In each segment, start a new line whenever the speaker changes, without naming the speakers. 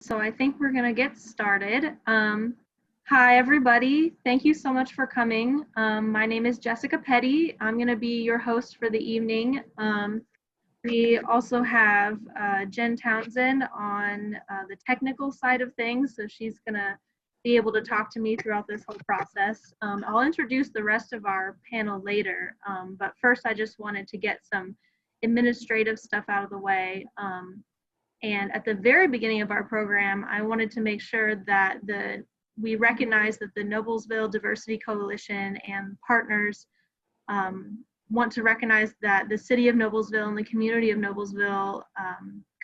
So I think we're gonna get started. Hi, everybody. Thank you so much for coming. My name is Jessica Petty. I'm gonna be your host for the evening. We also have Jen Townsend on the technical side of things, so she's gonna be able to talk to me throughout this whole process. I'll introduce the rest of our panel later, but first I just wanted to get some administrative stuff out of the way. And at the very beginning of our program, I wanted to make sure that we recognize that the Noblesville Diversity Coalition and partners want to recognize that the city of Noblesville and the community of Noblesville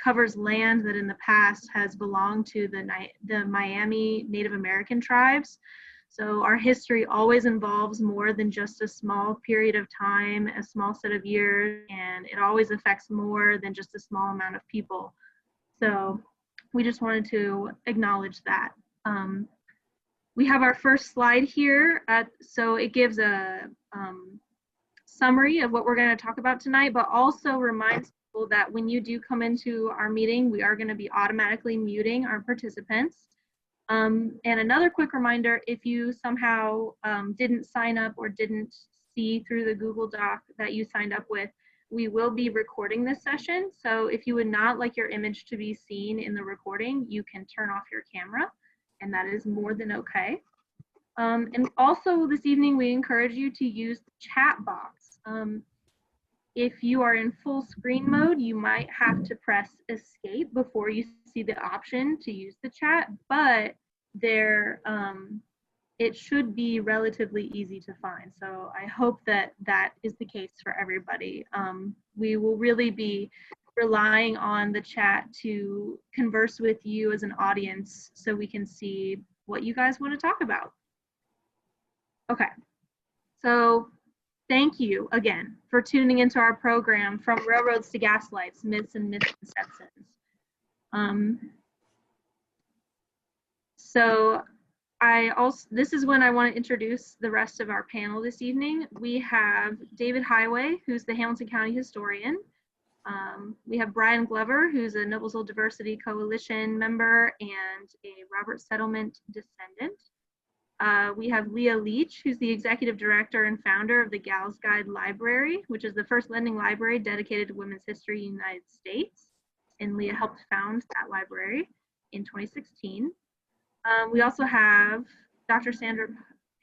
covers land that in the past has belonged to the Miami Native American tribes. So our history always involves more than just a small period of time, a small set of years, and it always affects more than just a small amount of people. So we just wanted to acknowledge that. We have our first slide here. So it gives a summary of what we're going to talk about tonight, but also reminds people that when you do come into our meeting, we are going to be automatically muting our participants. And another quick reminder, if you somehow didn't sign up or didn't see through the Google Doc that you signed up with, we will be recording this session. So if you would not like your image to be seen in the recording, you can turn off your camera, and that is more than okay. And also this evening, we encourage you to use the chat box. If you are in full screen mode, you might have to press escape before you see the option to use the chat, but it should be relatively easy to find. So I hope that that is the case for everybody. We will really be relying on the chat to converse with you as an audience so we can see what you guys want to talk about. Okay, so thank you again for tuning into our program, From Railroads to Gaslights, Myths and Misconceptions. This is when I want to introduce the rest of our panel this evening. We have David Highway, who's the Hamilton County historian. We have Brian Glover, who's a Noblesville Diversity Coalition member and a Robert Settlement descendant. We have Leah Leach, who's the executive director and founder of the Gals Guide Library, which is the first lending library dedicated to women's history in the United States. And Leah helped found that library in 2016. We also have Dr. Sandra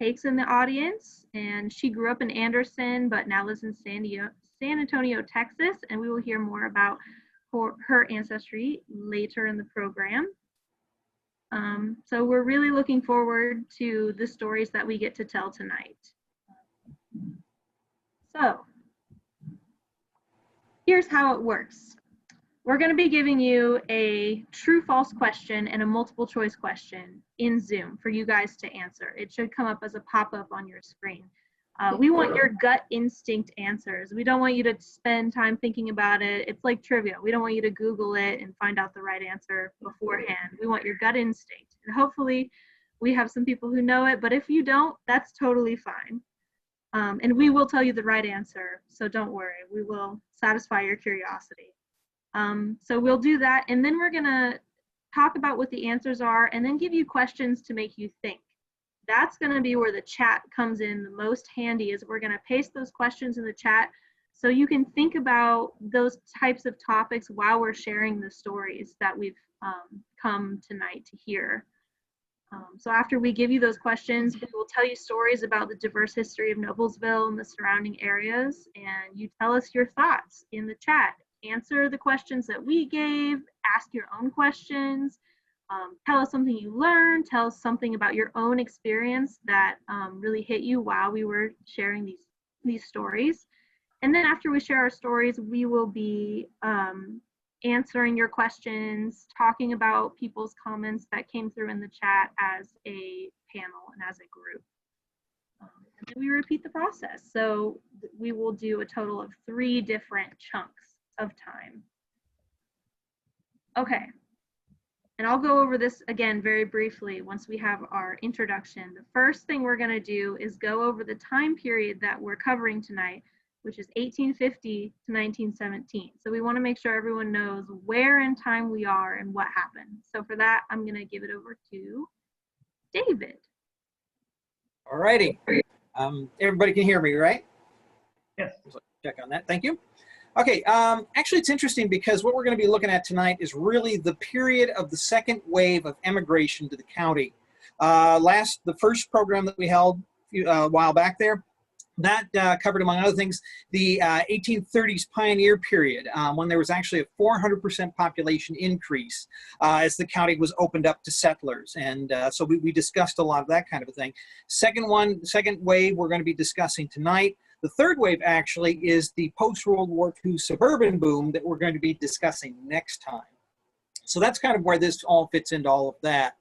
Pakes in the audience, and she grew up in Anderson, but now lives in San Antonio, Texas, and we will hear more about her ancestry later in the program. So we're really looking forward to the stories that we get to tell tonight. So here's how it works. We're going to be giving you a true-false question and a multiple choice question in Zoom for you guys to answer. It should come up as a pop-up on your screen. We want your gut instinct answers. We don't want you to spend time thinking about it. It's like trivia. We don't want you to Google it and find out the right answer beforehand. We want your gut instinct. And hopefully we have some people who know it, but if you don't, that's totally fine. And we will tell you the right answer, so don't worry. We will satisfy your curiosity. So we'll do that, and then we're gonna talk about what the answers are and then give you questions to make you think. That's gonna be where the chat comes in the most handy, is we're gonna paste those questions in the chat so you can think about those types of topics while we're sharing the stories that we've come tonight to hear. So after we give you those questions, we will tell you stories about the diverse history of Noblesville and the surrounding areas, and you tell us your thoughts in the chat. Answer the questions that we gave, ask your own questions, tell us something you learned, tell us something about your own experience that really hit you while we were sharing these stories. And then after we share our stories, we will be answering your questions, talking about people's comments that came through in the chat as a panel and as a group. And then we repeat the process. So we will do a total of 3 different chunks of time. Okay, and I'll go over this again very briefly once we have our introduction. The first thing we're going to do is go over the time period that we're covering tonight, which is 1850 to 1917. So we want to make sure everyone knows where in time we are and what happened. So for that, I'm going to give it over to David.
All righty. Everybody can hear me, right?
Yes.
Check on that. Thank you. Okay. Actually, it's interesting because what we're going to be looking at tonight is really the period of the second wave of emigration to the county. The first program that we held a while back there, that covered, among other things, the 1830s pioneer period, when there was actually a 400% population increase as the county was opened up to settlers. And so we discussed a lot of that kind of a thing. Second wave we're going to be discussing tonight. The third wave actually is the post-World War II suburban boom that we're going to be discussing next time. So that's kind of where this all fits into all of that.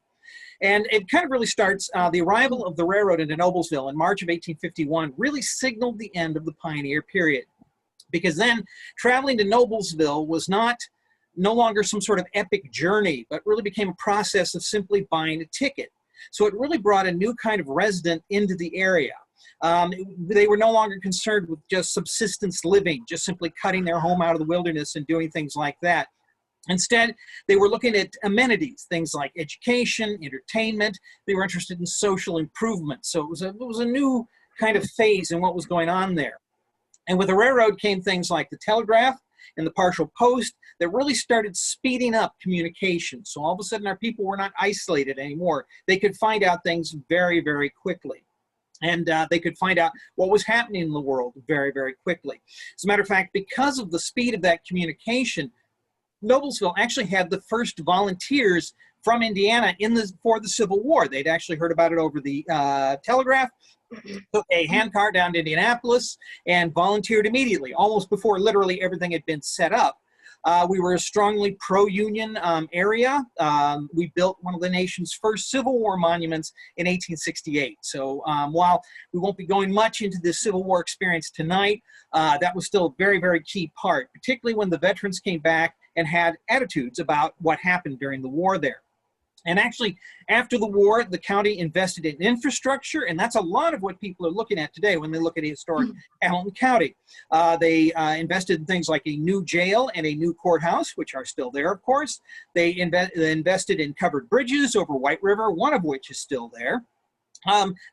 And it kind of really starts, the arrival of the railroad into Noblesville in March of 1851 really signaled the end of the pioneer period. Because then traveling to Noblesville was no longer some sort of epic journey, but really became a process of simply buying a ticket. So it really brought a new kind of resident into the area. They were no longer concerned with just subsistence living, just simply cutting their home out of the wilderness and doing things like that. Instead, they were looking at amenities, things like education, entertainment. They were interested in social improvement. So it was a new kind of phase in what was going on there. And with the railroad came things like the telegraph and the partial post that really started speeding up communication. So all of a sudden, our people were not isolated anymore. They could find out things very, very quickly. And they could find out what was happening in the world very, very quickly. As a matter of fact, because of the speed of that communication, Noblesville actually had the first volunteers from Indiana for the Civil War. They'd actually heard about it over the telegraph, took a handcar down to Indianapolis, and volunteered immediately, almost before literally everything had been set up. We were a strongly pro-union area. We built one of the nation's first Civil War monuments in 1868. So while we won't be going much into the Civil War experience tonight, that was still a very, very key part, particularly when the veterans came back and had attitudes about what happened during the war there. And actually, after the war, the county invested in infrastructure, and that's a lot of what people are looking at today when they look at a historic Hamilton County. They invested in things like a new jail and a new courthouse, which are still there, of course. They invested in covered bridges over White River, one of which is still there.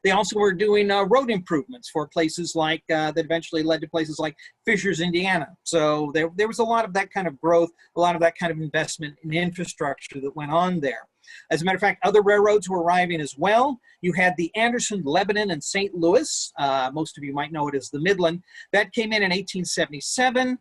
They also were doing road improvements for places like, that eventually led to places like Fishers, Indiana. So there was a lot of that kind of growth, a lot of that kind of investment in infrastructure that went on there. As a matter of fact, other railroads were arriving as well. You had the Anderson, Lebanon, and St. Louis. Most of you might know it as the Midland. That came in 1877.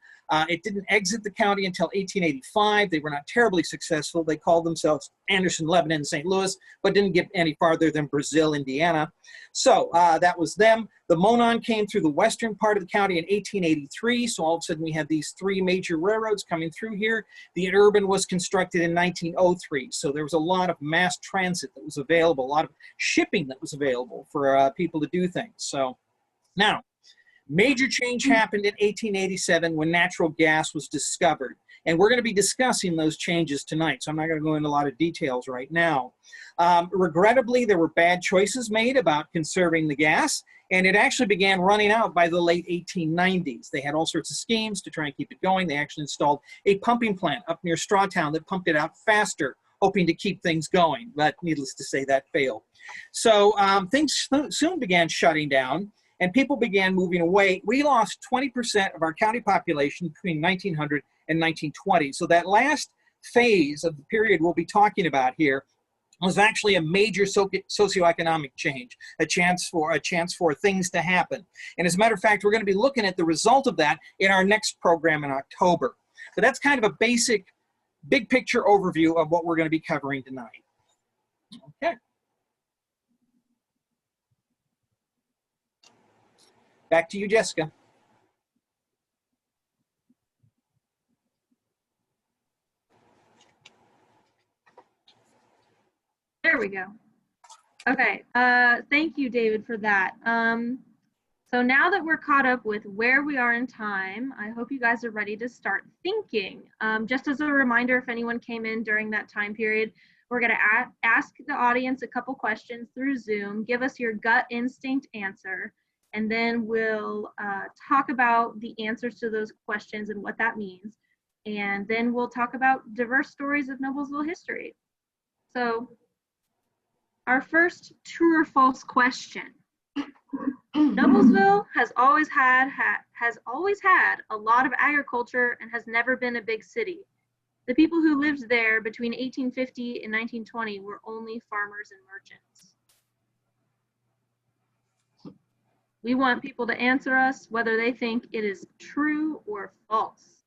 It didn't exit the county until 1885. They were not terribly successful. They called themselves Anderson, Lebanon, and St. Louis, but didn't get any farther than Brazil, Indiana. So that was them. The Monon came through the western part of the county in 1883. So all of a sudden we had these three major railroads coming through here. The Interurban was constructed in 1903. So there was a lot of mass transit that was available, a lot of shipping that was available for people to do things. So now, major change happened in 1887 when natural gas was discovered. And we're going to be discussing those changes tonight, so I'm not going to go into a lot of details right now. Regrettably, there were bad choices made about conserving the gas, and it actually began running out by the late 1890s. They had all sorts of schemes to try and keep it going. They actually installed a pumping plant up near Strawtown that pumped it out faster, hoping to keep things going, but needless to say, that failed. So things soon began shutting down, and people began moving away. We lost 20% of our county population between 1900 and 1920. So that last phase of the period we'll be talking about here was actually a major socioeconomic change, a chance for things to happen. And as a matter of fact, we're going to be looking at the result of that in our next program in October. So that's kind of a basic, big picture overview of what we're going to be covering tonight. Okay. Back to you, Jessica.
There we go. Okay, thank you, David, for that. So now that we're caught up with where we are in time, I hope you guys are ready to start thinking. Just as a reminder, if anyone came in during that time period, we're gonna ask the audience a couple questions through Zoom, give us your gut instinct answer, and then we'll talk about the answers to those questions and what that means. And then we'll talk about diverse stories of Noblesville history. So our first true or false question. Noblesville has always had a lot of agriculture and has never been a big city. The people who lived there between 1850 and 1920 were only farmers and merchants. We want people to answer us whether they think it is true or false.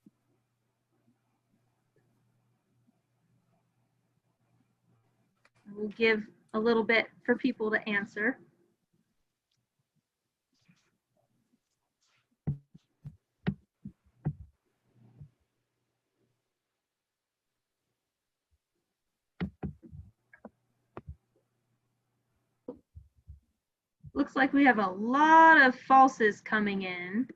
We'll give a little bit for people to answer. Looks like we have a lot of falses coming in.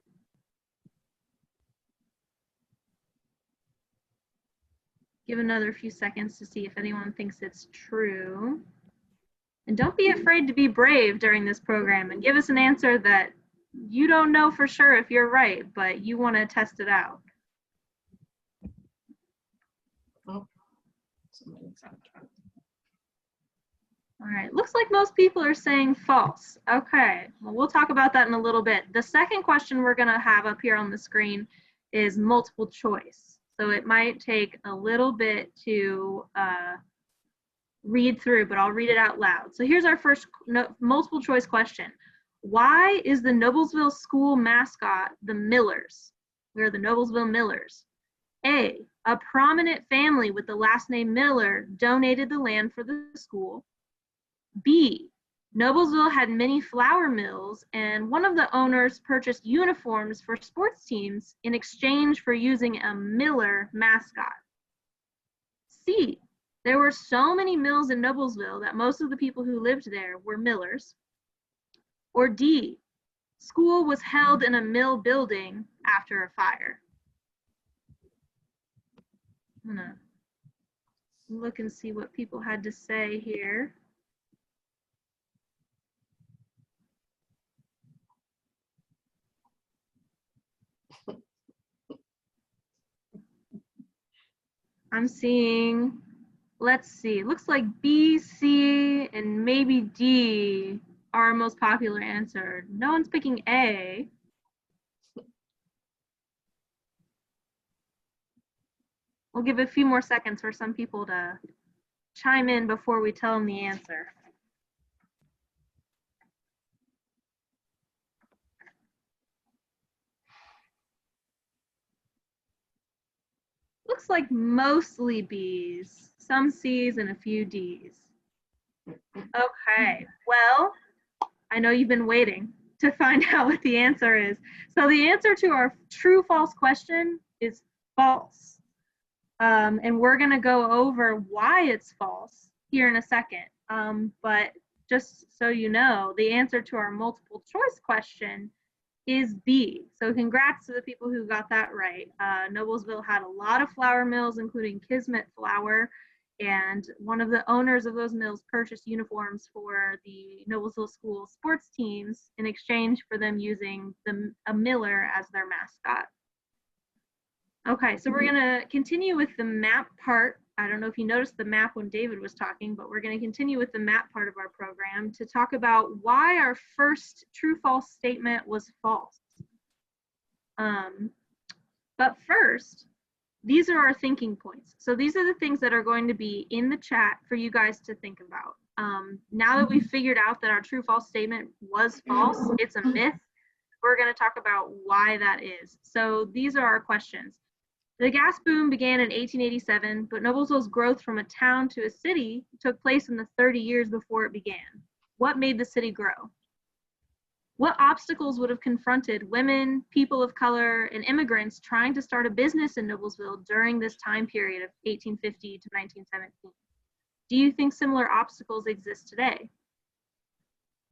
Give another few seconds to see if anyone thinks it's true. And don't be afraid to be brave during this program and give us an answer that you don't know for sure if you're right, but you want to test it out.
Oh,
All right, looks like most people are saying false. Okay, well, we'll talk about that in a little bit. The second question we're gonna have up here on the screen is multiple choice. So it might take a little bit to read through, but I'll read it out loud. So here's our first multiple choice question. Why is the Noblesville school mascot the Millers? We're the Noblesville Millers. A prominent family with the last name Miller donated the land for the school. B, Noblesville had many flour mills, and one of the owners purchased uniforms for sports teams in exchange for using a Miller mascot. C, there were so many mills in Noblesville that most of the people who lived there were millers. Or D, school was held in a mill building after a fire. I'm gonna look and see what people had to say here. I'm seeing, let's see, looks like B, C, and maybe D are our most popular answer. No one's picking A. We'll give a few more seconds for some people to chime in before we tell them the answer. Looks like mostly B's, some C's and a few D's. Okay, well, I know you've been waiting to find out what the answer is. So the answer to our true false question is false. And we're gonna go over why it's false here in a second. But just so you know, the answer to our multiple choice question is B. So congrats to the people who got that right. Noblesville had a lot of flour mills, including Kismet Flour, and one of the owners of those mills purchased uniforms for the Noblesville school sports teams in exchange for them using a Miller as their mascot. Okay, so we're gonna continue with the map part. I don't know if you noticed the map when David was talking, but we're gonna continue with the map part of our program to talk about why our first true-false statement was false. But first, these are our thinking points. So these are the things that are going to be in the chat for you guys to think about. Now that we've figured out that our true-false statement was false, it's a myth, we're gonna talk about why that is. So these are our questions. The gas boom began in 1887, but Noblesville's growth from a town to a city took place in the 30 years before it began. What made the city grow? What obstacles would have confronted women, people of color, and immigrants trying to start a business in Noblesville during this time period of 1850 to 1917? Do you think similar obstacles exist today?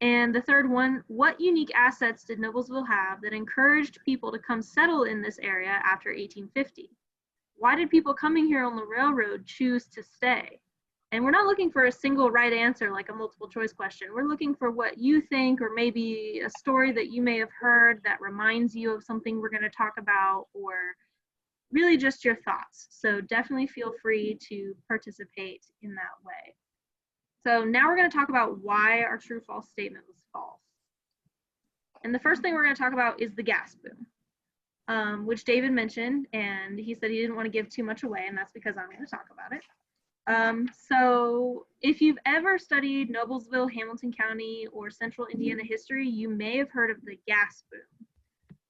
And the third one, what unique assets did Noblesville have that encouraged people to come settle in this area after 1850? Why did people coming here on the railroad choose to stay? And we're not looking for a single right answer like a multiple choice question. We're looking for what you think, or maybe a story that you may have heard that reminds you of something we're going to talk about, or really just your thoughts. So definitely feel free to participate in that way. So now we're going to talk about why our true false statement was false. And the first thing we're going to talk about is the gas boom, which David mentioned, and he said he didn't want to give too much away, and that's because I'm going to talk about it. So if you've ever studied Noblesville, Hamilton County, or Central Indiana history, you may have heard of the gas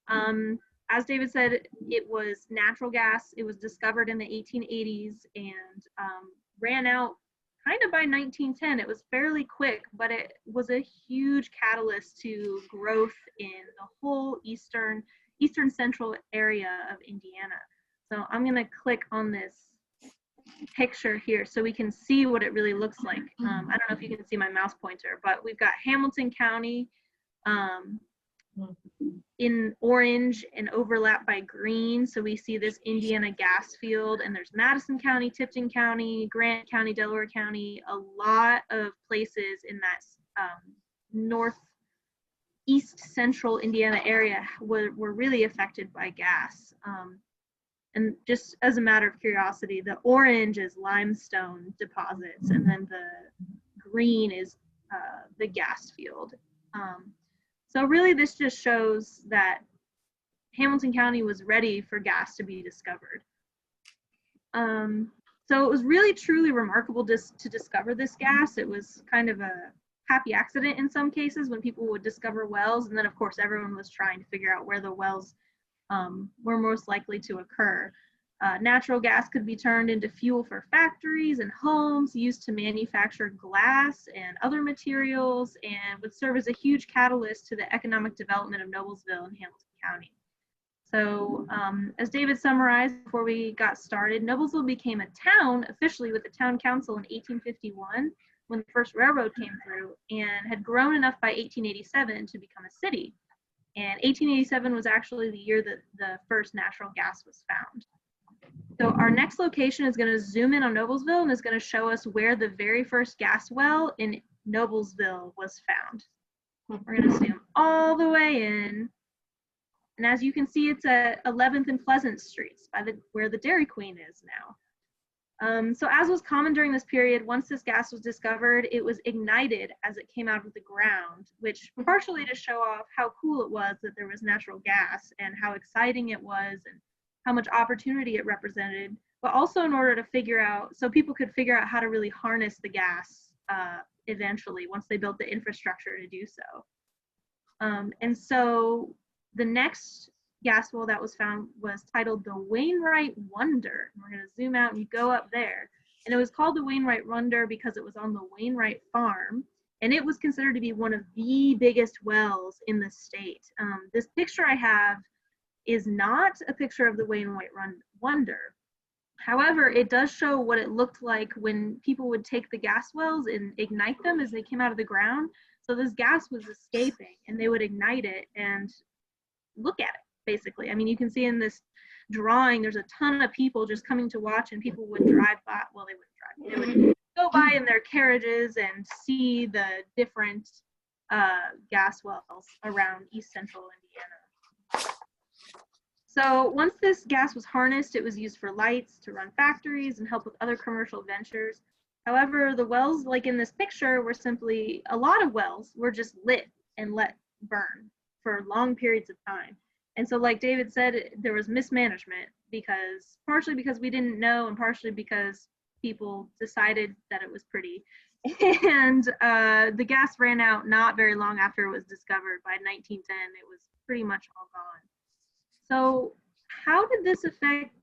boom. As David said, it was natural gas. It was discovered in the 1880s and ran out kind of by 1910. It was fairly quick, but it was a huge catalyst to growth in the whole eastern central area of Indiana. So I'm going to click on this picture here so we can see what it really looks like. I don't know if you can see my mouse pointer, but we've got Hamilton County in orange and overlapped by green. So we see this Indiana gas field, and there's Madison County, Tipton County, Grant County, Delaware County, a lot of places in that northeast central Indiana area were really affected by gas. And just as a matter of curiosity, the orange is limestone deposits, and then the green is the gas field. So really this just shows that Hamilton County was ready for gas to be discovered. So it was really truly remarkable to discover this gas. It was kind of a happy accident in some cases when people would discover wells, and then of course everyone was trying to figure out where the wells were most likely to occur. Natural gas could be turned into fuel for factories and homes, used to manufacture glass and other materials, and would serve as a huge catalyst to the economic development of Noblesville and Hamilton County. So as David summarized before we got started, Noblesville became a town officially with the town council in 1851 when the first railroad came through, and had grown enough by 1887 to become a city. And 1887 was actually the year that the first natural gas was found. So our next location is going to zoom in on Noblesville and is going to show us where the very first gas well in Noblesville was found. We're going to zoom all the way in. And as you can see, it's at 11th and Pleasant Streets where the Dairy Queen is now. So as was common during this period, once this gas was discovered, it was ignited as it came out of the ground, which partially to show off how cool it was that there was natural gas and how exciting it was and how much opportunity it represented, but also in order to figure out, so people could figure out how to really harness the gas eventually once they built the infrastructure to do so. And so the next gas well that was found was titled the Wainwright Wonder. We're going to zoom out and you go up there. And it was called the Wainwright Wonder because it was on the Wainwright farm, and it was considered to be one of the biggest wells in the state. This picture I have is not a picture of the Wainwright Wonder. However, it does show what it looked like when people would take the gas wells and ignite them as they came out of the ground. So this gas was escaping, and they would ignite it and look at it, basically. I mean, you can see in this drawing, there's a ton of people just coming to watch, and people would drive by, well, they wouldn't drive, they would go by in their carriages and see the different gas wells around East Central Indiana. So once this gas was harnessed, it was used for lights, to run factories, and help with other commercial ventures. However, the wells, like in this picture, were simply, a lot of wells were just lit and let burn for long periods of time. And so like David said, there was mismanagement, partially because we didn't know, and partially because people decided that it was pretty. And the gas ran out not very long after it was discovered. By 1910, it was pretty much all gone. So how did this affect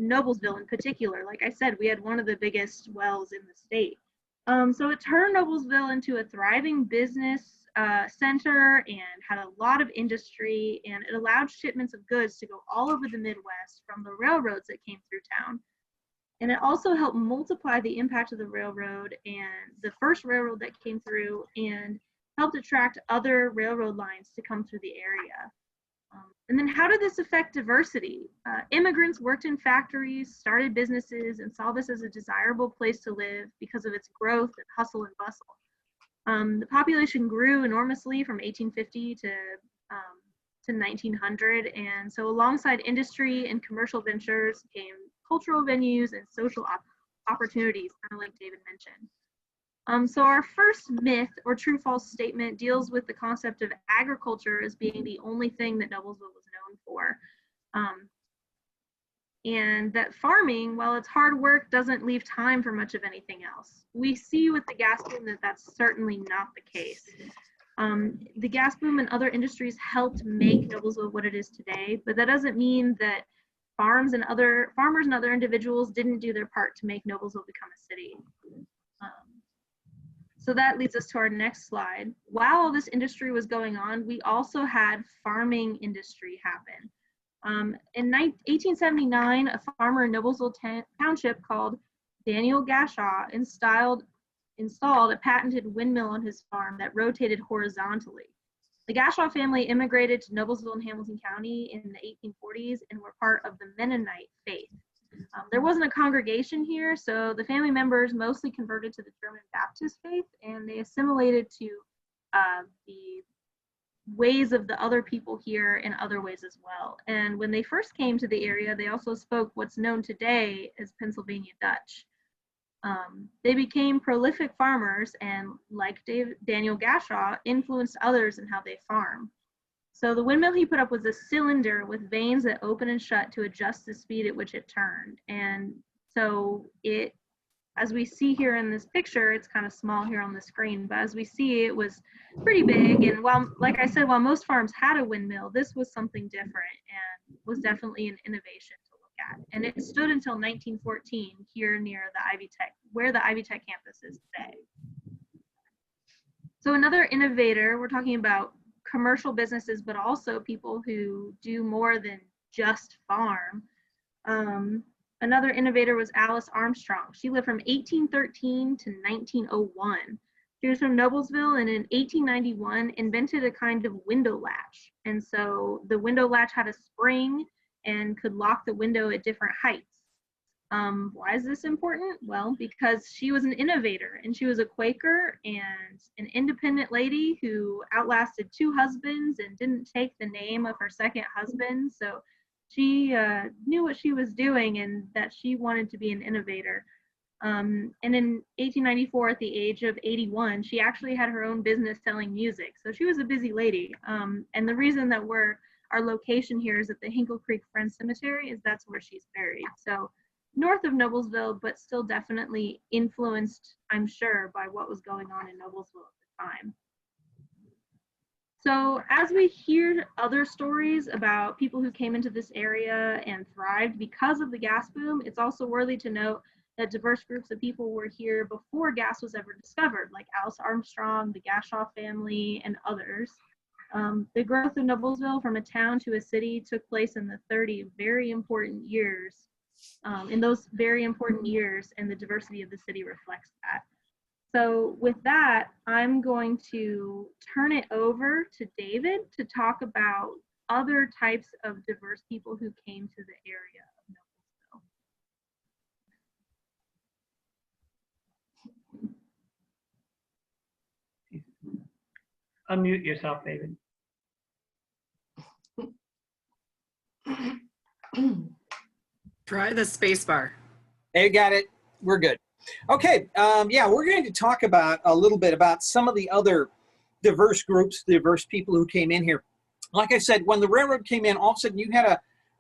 Noblesville in particular? Like I said, we had one of the biggest wells in the state. So it turned Noblesville into a thriving business center and had a lot of industry, and it allowed shipments of goods to go all over the Midwest from the railroads that came through town. And it also helped multiply the impact of the railroad and the first railroad that came through, and helped attract other railroad lines to come through the area. And then how did this affect diversity? Immigrants worked in factories, started businesses, and saw this as a desirable place to live because of its growth and hustle and bustle. The population grew enormously from 1850 to 1900, and so alongside industry and commercial ventures came cultural venues and social opportunities, kind of like David mentioned. So our first myth or true-false statement deals with the concept of agriculture as being the only thing that Noblesville was known for. And that farming, while it's hard work, doesn't leave time for much of anything else. We see with the gas boom that that's certainly not the case. The gas boom and other industries helped make Noblesville what it is today, but that doesn't mean that farmers and other individuals didn't do their part to make Noblesville become a city. So that leads us to our next slide. While all this industry was going on, we also had farming industry happen. In 1879, a farmer in Noblesville Township called Daniel Gashaw installed a patented windmill on his farm that rotated horizontally. The Gashaw family immigrated to Noblesville in Hamilton County in the 1840s and were part of the Mennonite faith. There wasn't a congregation here, so the family members mostly converted to the German Baptist faith, and they assimilated to the ways of the other people here in other ways as well. And when they first came to the area, they also spoke what's known today as Pennsylvania Dutch. They became prolific farmers and, like Daniel Gashaw, influenced others in how they farm. So the windmill he put up was a cylinder with vanes that open and shut to adjust the speed at which it turned. And so it, as we see here in this picture, it's kind of small here on the screen, but as we see, it was pretty big. And while, like I said, while most farms had a windmill, this was something different and was definitely an innovation to look at. And it stood until 1914 here near the Ivy Tech, where the Ivy Tech campus is today. So another innovator, we're talking about commercial businesses, but also people who do more than just farm. Another innovator was Alice Armstrong. She lived from 1813 to 1901. She was from Noblesville, and in 1891 invented a kind of window latch. And so the window latch had a spring and could lock the window at different heights. Why is this important? Well, because she was an innovator, and she was a Quaker and an independent lady who outlasted 2 husbands and didn't take the name of her second husband. So she knew what she was doing and that she wanted to be an innovator. And in 1894, at the age of 81, she actually had her own business selling music. So she was a busy lady. And the reason that our location here is at the Hinkle Creek Friends Cemetery is that's where she's buried. So north of Noblesville, but still definitely influenced, I'm sure, by what was going on in Noblesville at the time. So as we hear other stories about people who came into this area and thrived because of the gas boom, it's also worthy to note that diverse groups of people were here before gas was ever discovered, like Alice Armstrong, the Gashaw family, and others. The growth of Noblesville from a town to a city took place in the 30 very important years. In those very important years, and the diversity of the city reflects that. So with that, I'm going to turn it over to David to talk about other types of diverse people who came to the area of Noblesville.
Unmute yourself, David.
Try the space bar.
Hey, got it. We're good. Okay. Yeah, we're going to talk about a little bit about some of the other diverse groups, diverse people who came in here. Like I said, when the railroad came in, all of a sudden you had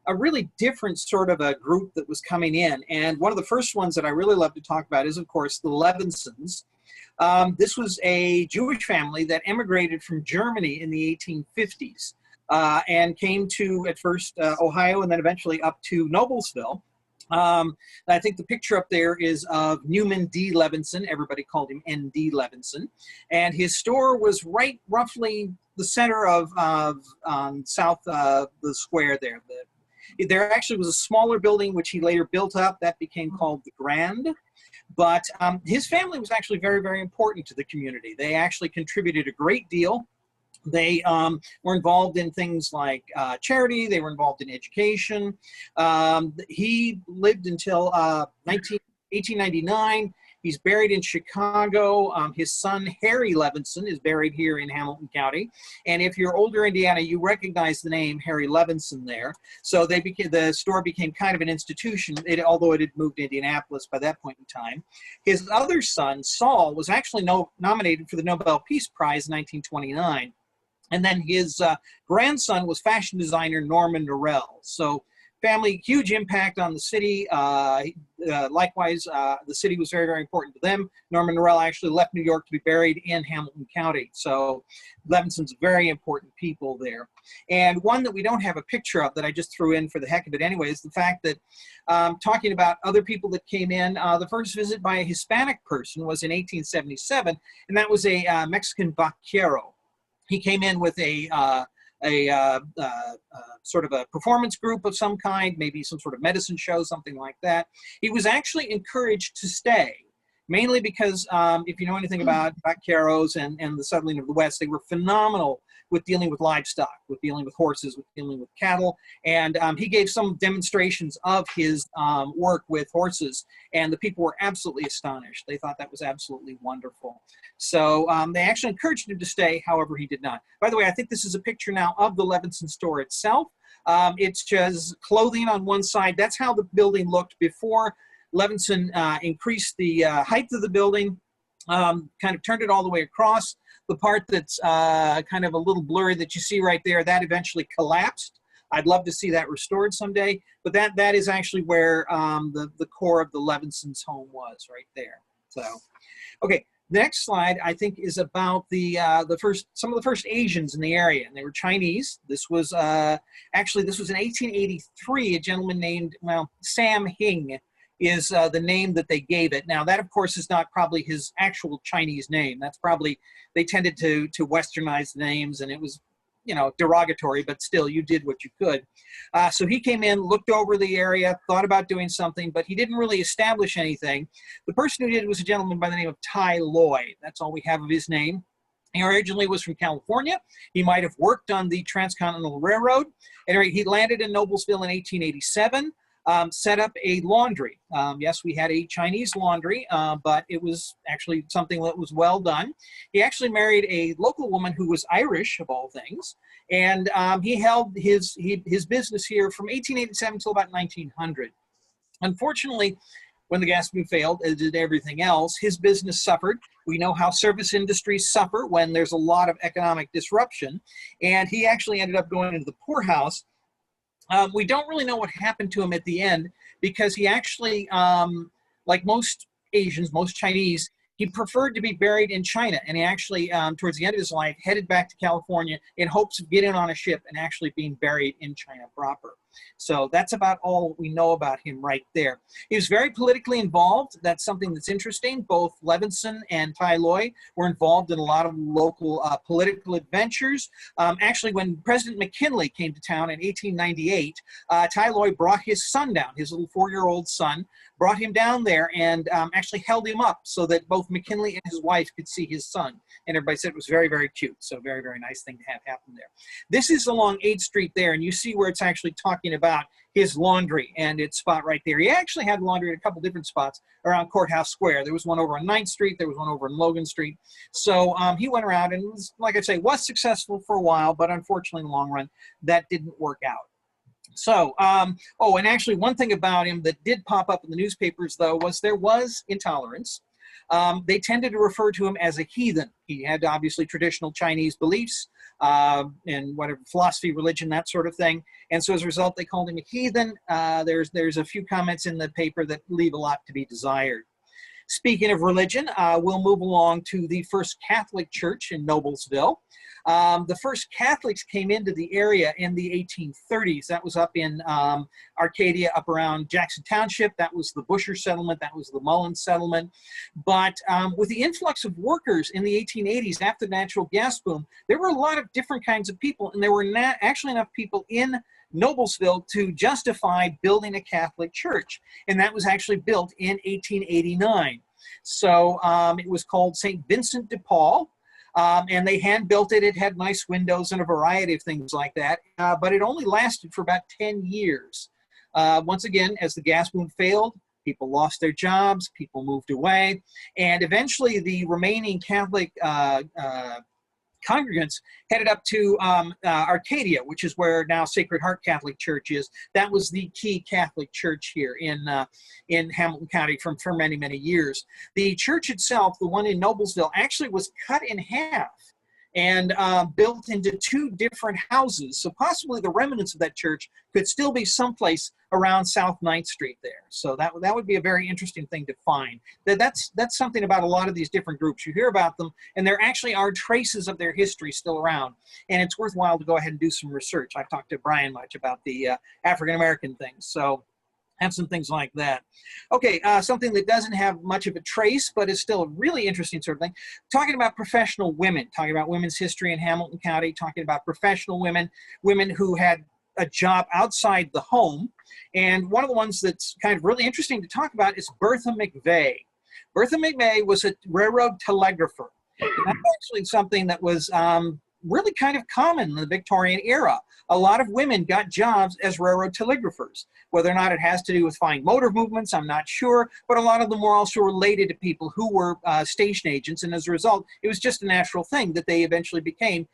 a really different sort of a group that was coming in. And one of the first ones that I really love to talk about is, of course, the Levinsons. This was a Jewish family that emigrated from Germany in the 1850s. And came to, at first, Ohio, and then eventually up to Noblesville. I think the picture up there is of Newman D. Levinson. Everybody called him N.D. Levinson. And his store was right roughly the center of south the square there. There actually was a smaller building which he later built up. That became called the Grand. But his family was actually very, very important to the community. They actually contributed a great deal They were involved in things like charity. They were involved in education. He lived until 1899. He's buried in Chicago. His son, Harry Levinson, is buried here in Hamilton County. And if you're older Indiana, you recognize the name Harry Levinson there. So the store became kind of an institution, although it had moved to Indianapolis by that point in time. His other son, Saul, was actually nominated for the Nobel Peace Prize in 1929. And then his grandson was fashion designer Norman Norell. So family, huge impact on the city. Likewise, the city was very, very important to them. Norman Norell actually left New York to be buried in Hamilton County. So Levinson's very important people there. And one that we don't have a picture of that I just threw in for the heck of it anyway is the fact that talking about other people that came in, the first visit by a Hispanic person was in 1877, and that was a Mexican vaquero. He came in with a sort of a performance group of some kind, maybe some sort of medicine show, something like that. He was actually encouraged to stay, mainly because if you know anything about vaqueros and the settling of the West, they were phenomenal with dealing with livestock, with dealing with horses, with dealing with cattle. And he gave some demonstrations of his work with horses, and the people were absolutely astonished. They thought that was absolutely wonderful. So they actually encouraged him to stay, however, he did not. By the way, I think this is a picture now of the Levinson store itself. It's just clothing on one side. That's how the building looked before Levinson increased the height of the building, kind of turned it all the way across. The part that's kind of a little blurry that you see right there, that eventually collapsed. I'd love to see that restored someday, but that is actually where the core of the Levinson's home was, right there. So, okay, the next slide I think is about some of the first Asians in the area, and they were Chinese. This was actually this was in 1883. A gentleman named Sam Hing is the name that they gave it. Now that of course is not probably his actual Chinese name. That's probably, they tended to westernize the names, and it was, you know, derogatory, but still you did what you could. So he came in, looked over the area, thought about doing something, but he didn't really establish anything. The person who did was a gentleman by the name of Tai Loi. That's all we have of his name. He originally was from California. He might have worked on the Transcontinental Railroad. At any rate, he landed in Noblesville in 1887. Set up a laundry. Yes, we had a Chinese laundry, but it was actually something that was well done. He actually married a local woman who was Irish, of all things, and he held his business here from 1887 till about 1900. Unfortunately, when the gas boom failed, as did everything else, his business suffered. We know how service industries suffer when there's a lot of economic disruption, and he actually ended up going into the poorhouse. We don't really know what happened to him at the end, because he actually, like most Asians, most Chinese, he preferred to be buried in China. And he actually, towards the end of his life, headed back to California in hopes of getting on a ship and actually being buried in China proper. So that's about all we know about him right there. He was very politically involved. That's something that's interesting. Both Levinson and Tai Loi were involved in a lot of local political adventures. Actually, when President McKinley came to town in 1898, Tai Loi brought his son down, his little 4-year-old son, brought him down there and actually held him up so that both McKinley and his wife could see his son. And everybody said it was very, very cute. So very, very nice thing to have happen there. This is along 8th Street there, and you see where it's actually talking about his laundry and its spot right there. He actually had laundry at a couple different spots around Courthouse Square. There was one over on 9th Street. There was one over on Logan Street. So he went around and was, like I say, was successful for a while, but unfortunately in the long run, that didn't work out. So, oh, and actually one thing about him that did pop up in the newspapers, though, was there was intolerance. They tended to refer to him as a heathen. He had obviously traditional Chinese beliefs and whatever philosophy, religion, that sort of thing. And so as a result, they called him a heathen. There's a few comments in the paper that leave a lot to be desired. Speaking of religion, we'll move along to the first Catholic church in Noblesville. The first Catholics came into the area in the 1830s. That was up in Arcadia, up around Jackson Township. That was the Busher settlement. That was the Mullins settlement. But with the influx of workers in the 1880s after the natural gas boom, there were a lot of different kinds of people, and there were not actually enough people in Noblesville to justify building a Catholic church. And that was actually built in 1889. So it was called St. Vincent de Paul. And they hand built it. It had nice windows and a variety of things like that. But it only lasted for about 10 years. Once again, as the gas boom failed, people lost their jobs, people moved away, and eventually the remaining Catholic congregants headed up to Arcadia, which is where now Sacred Heart Catholic Church is. That was the key Catholic church here in Hamilton County for many, many years. The church itself, the one in Noblesville, actually was cut in half and built into two different houses. So possibly the remnants of that church could still be someplace around South 9th Street there. So that would be a very interesting thing to find. That's something about a lot of these different groups. You hear about them, and there actually are traces of their history still around. And it's worthwhile to go ahead and do some research. I've talked to Brian much about the African-American things. So have some things like that. Okay, something that doesn't have much of a trace, but is still a really interesting sort of thing. Talking about professional women, talking about women's history in Hamilton County, talking about professional women, women who had a job outside the home. And one of the ones that's kind of really interesting to talk about is Bertha McVeigh. Bertha McVeigh was a railroad telegrapher. And that's actually something that was really kind of common in the Victorian era. A lot of women got jobs as railroad telegraphers. Whether or not it has to do with flying motor movements, I'm not sure, but a lot of them were also related to people who were station agents, and as a result, it was just a natural thing that they eventually became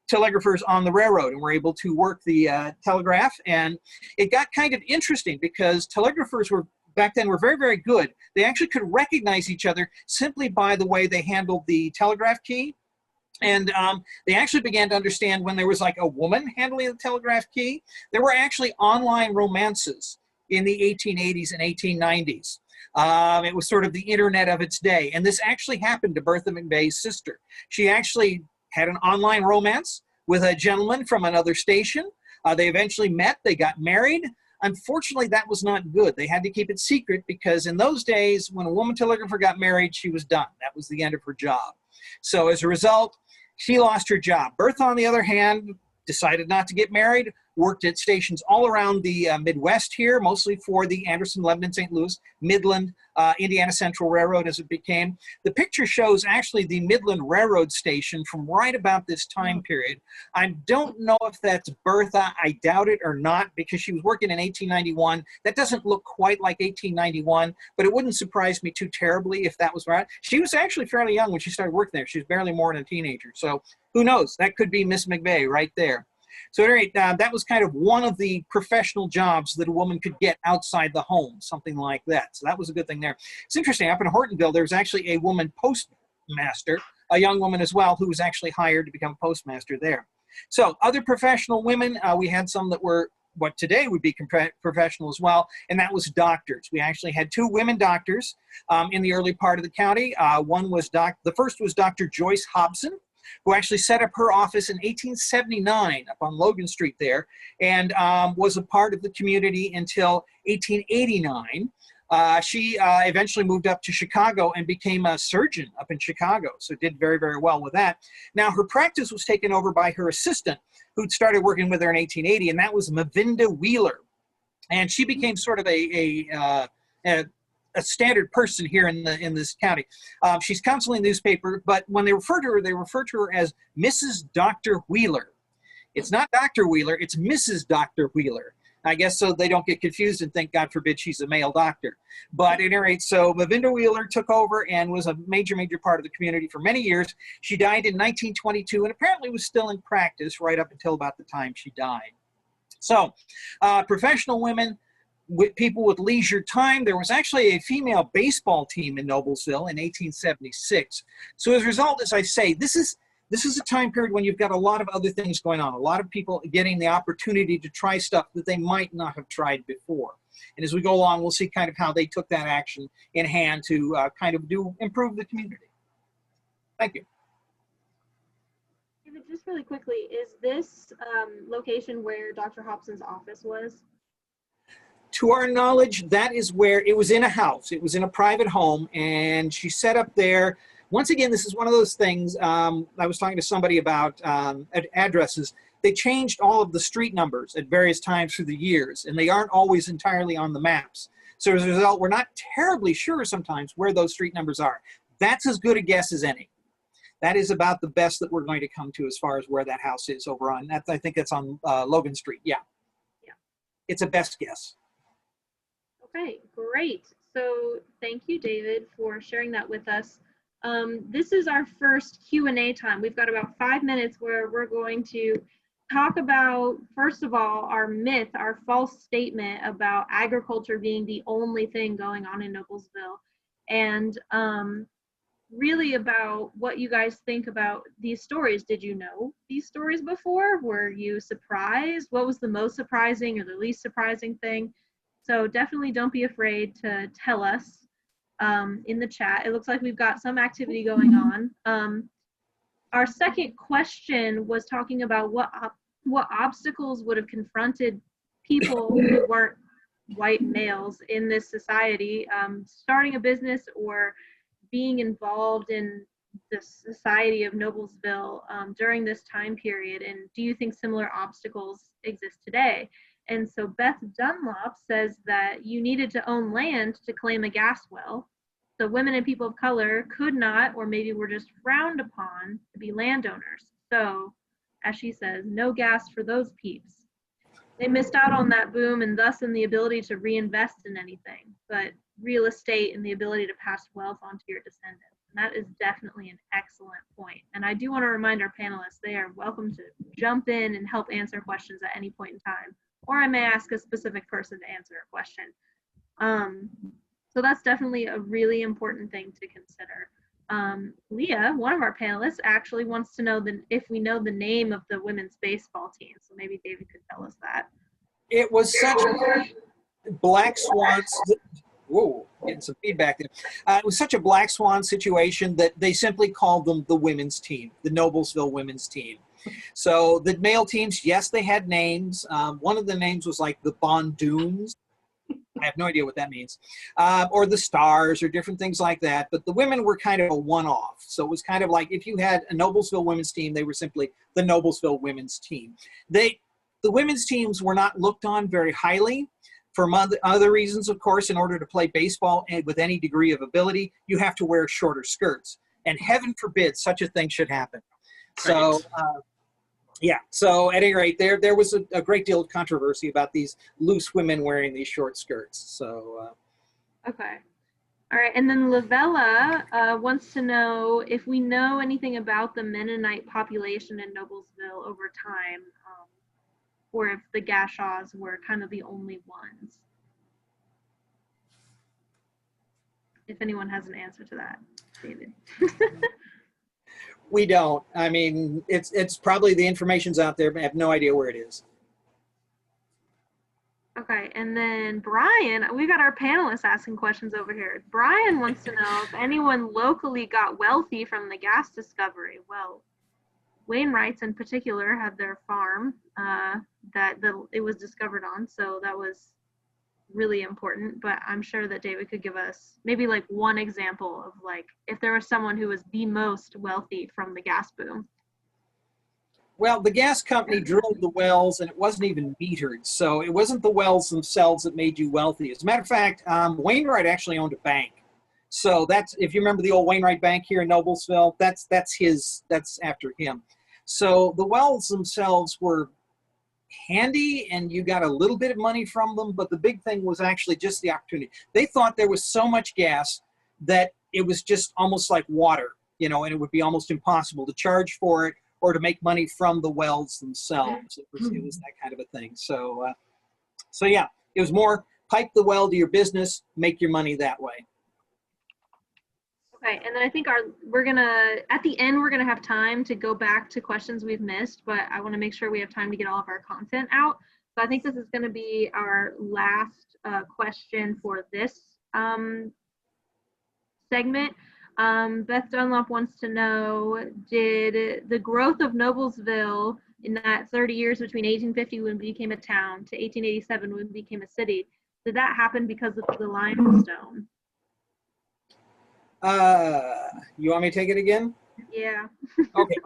telegraphers on the railroad and were able to work the telegraph. And it got kind of interesting because telegraphers were back then were very, very good. They actually could recognize each other simply by the way they handled the telegraph key. And they actually began to understand when there was like a woman handling the telegraph key. There were actually online romances in the 1880s and 1890s. It was sort of the internet of its day. And this actually happened to Bertha McVeigh's sister. She actually had an online romance with a gentleman from another station. They eventually met, they got married. Unfortunately, that was not good. They had to keep it secret because in those days, when a woman telegrapher got married, she was done. That was the end of her job. So as a result, she lost her job. Bertha, on the other hand, decided not to get married, worked at stations all around the Midwest here, mostly for the Anderson, Lebanon, St. Louis, Midland, Indiana Central Railroad as it became. The picture shows actually the Midland Railroad Station from right about this time period. I don't know if that's Bertha. I doubt it or not because she was working in 1891. That doesn't look quite like 1891, but it wouldn't surprise me too terribly if that was right. She was actually fairly young when she started working there. She was barely more than a teenager. So who knows? That could be Miss McVeigh right there. So at any rate, that was kind of one of the professional jobs that a woman could get outside the home, something like that. So that was a good thing there. It's interesting, up in Hortonville, there was actually a woman postmaster, a young woman as well, who was actually hired to become a postmaster there. So other professional women, we had some that were what today would be professional as well, and that was doctors. We actually had two women doctors in the early part of the county. One was the first was Dr. Joyce Hobson, who actually set up her office in 1879 up on Logan Street there, and was a part of the community until 1889. She eventually moved up to Chicago and became a surgeon up in Chicago, so did very, very well with that. Now, her practice was taken over by her assistant, who'd started working with her in 1880, and that was Mavinda Wheeler. And she became sort of a standard person here in this county. She's constantly in the newspaper, but when they refer to her as Mrs. Dr. Wheeler. It's not Dr. Wheeler, it's Mrs. Dr. Wheeler. I guess so they don't get confused and think, God forbid, she's a male doctor. But at any rate, so Mavinda Wheeler took over and was a major, major part of the community for many years. She died in 1922 and apparently was still in practice right up until about the time she died. So professional women, with people with leisure time. There was actually a female baseball team in Noblesville in 1876. So as a result, as I say, this is a time period when you've got a lot of other things going on, a lot of people getting the opportunity to try stuff that they might not have tried before. And as we go along, we'll see kind of how they took that action in hand to kind of improve the community. Thank you.
David, just really quickly, is this location where Dr. Hobson's office was?
To our knowledge, that is where it was in a house. It was in a private home, and she set up there. Once again, this is one of those things, I was talking to somebody about addresses. They changed all of the street numbers at various times through the years, and they aren't always entirely on the maps. So as a result, we're not terribly sure sometimes where those street numbers are. That's as good a guess as any. That is about the best that we're going to come to as far as where that house is over on, that's, I think that's on Logan Street. Yeah.
Yeah.
It's a best guess.
Okay, great. So thank you, David, for sharing that with us. This is our first Q&A time. We've got about 5 minutes where we're going to talk about, first of all, our myth, our false statement about agriculture being the only thing going on in Noblesville, and really about what you guys think about these stories. Did you know these stories before? Were you surprised? What was the most surprising or the least surprising thing? So definitely don't be afraid to tell us in the chat. It looks like we've got some activity going on. Our second question was talking about what obstacles would have confronted people who weren't white males in this society, starting a business or being involved in the society of Noblesville during this time period, and do you think similar obstacles exist today? And so Beth Dunlop says that you needed to own land to claim a gas well. So women and people of color could not, or maybe were just frowned upon to be landowners. So, as she says, no gas for those peeps. They missed out on that boom and thus in the ability to reinvest in anything, but real estate and the ability to pass wealth onto your descendants. And that is definitely an excellent point. And I do want to remind our panelists, they are welcome to jump in and help answer questions at any point in time, or I may ask a specific person to answer a question. So that's definitely a really important thing to consider. Leah, one of our panelists, actually wants to know if we know the name of the women's baseball team. So maybe David could tell us that.
It was such a black swan. Whoa, getting some feedback there. It was such a black swan situation that they simply called them the women's team, the Noblesville women's team. So the male teams, yes, they had names. One of the names was like the Bondoons. I have no idea what that means. Or the Stars or different things like that. But the women were kind of a one-off. So it was kind of like if you had a Noblesville women's team, they were simply the Noblesville women's team. The women's teams were not looked on very highly. For other reasons, of course. In order to play baseball with any degree of ability, you have to wear shorter skirts. And heaven forbid such a thing should happen. So, yeah, so at any rate, there was a great deal of controversy about these loose women wearing these short skirts. So,
okay. All right, and then Lavella wants to know if we know anything about the Mennonite population in Noblesville over time, or if the Gashaws were kind of the only ones. If anyone has an answer to that, David.
We don't. I mean, it's probably the information's out there, but I have no idea where it is.
Okay, and then Brian, we got our panelists asking questions over here. Brian wants to know if anyone locally got wealthy from the gas discovery. Well, Wainwrights in particular had their farm that it was discovered on, so that was really important. But I'm sure that David could give us maybe like one example of like if there was someone who was the most wealthy from the gas boom.
Well, the gas company drilled the wells, and it wasn't even metered, so it wasn't the wells themselves that made you wealthy. As a matter of fact, Wainwright actually owned a bank. So that's, if you remember the old Wainwright Bank here in Noblesville, that's after him. So the wells themselves were handy, and you got a little bit of money from them, but the big thing was actually just the opportunity. They thought there was so much gas that it was just almost like water, you know, and it would be almost impossible to charge for it or to make money from the wells themselves. It was that kind of a thing. So, so yeah, it was more pipe the well to your business, make your money that way.
Okay, and then I think we're gonna, at the end, we're gonna have time to go back to questions we've missed, but I wanna make sure we have time to get all of our content out. So I think this is gonna be our last question for this segment. Beth Dunlop wants to know, did the growth of Noblesville in that 30 years between 1850 when it became a town to 1887 when it became a city, did that happen because of the limestone?
You want me to take it again?
Yeah.
Okay.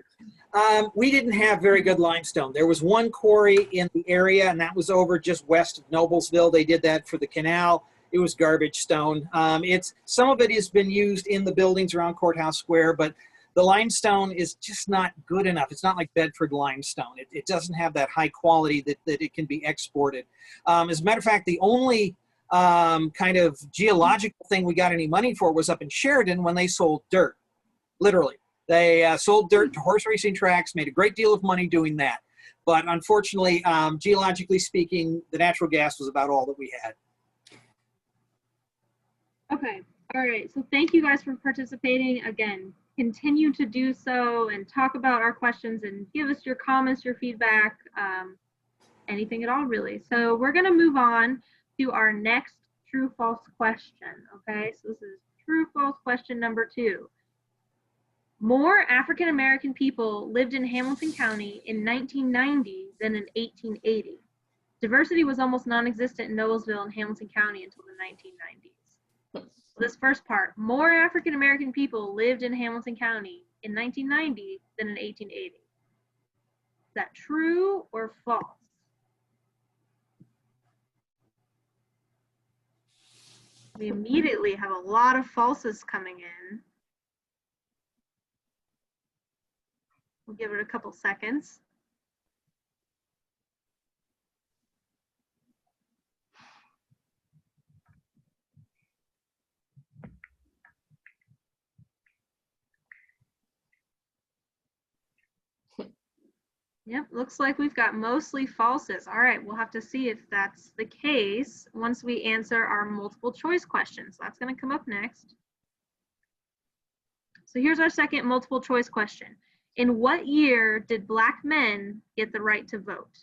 We didn't have very good limestone. There was one quarry in the area, and that was over just west of Noblesville. They did that for the canal. It was garbage stone. Some of it has been used in the buildings around Courthouse Square, but the limestone is just not good enough. It's not like Bedford limestone. It doesn't have that high quality that it can be exported. As a matter of fact, the only kind of geological thing we got any money for was up in Sheridan when they sold dirt, literally. They sold dirt to horse racing tracks, made a great deal of money doing that. But unfortunately, geologically speaking, the natural gas was about all that we had.
Okay, all right. So thank you guys for participating. Again, continue to do so and talk about our questions and give us your comments, your feedback, anything at all, really. So we're going to move on to our next true false question. Okay, so this is true false question number 2. More African American people lived in Hamilton County in 1990 than in 1880. Diversity was almost non-existent in Noblesville and Hamilton County until the 1990s. This first part, more African American people lived in Hamilton County in 1990 than in 1880. Is that true or false? We immediately have a lot of falses coming in. We'll give it a couple seconds. Yep, looks like we've got mostly falses. All right, we'll have to see if that's the case once we answer our multiple choice questions. That's going to come up next. So here's our second multiple choice question. In what year did Black men get the right to vote?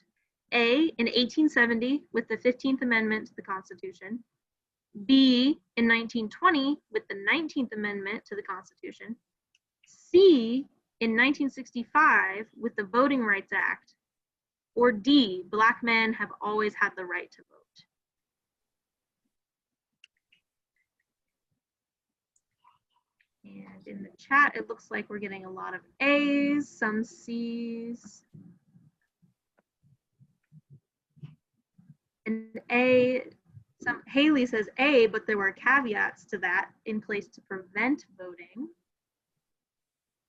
A, in 1870 with the 15th Amendment to the Constitution. B, in 1920 with the 19th Amendment to the Constitution. C, in 1965 with the Voting Rights Act. Or D, Black men have always had the right to vote. And in the chat, it looks like we're getting a lot of A's, some C's. And A, Haley says A, but there were caveats to that in place to prevent voting.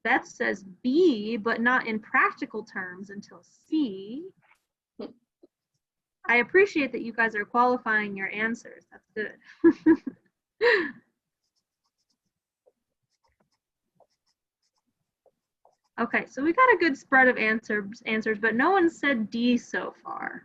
Beth says B, but not in practical terms until C. I appreciate that you guys are qualifying your answers. That's good. Okay, so we got a good spread of answers, but no one said D so far.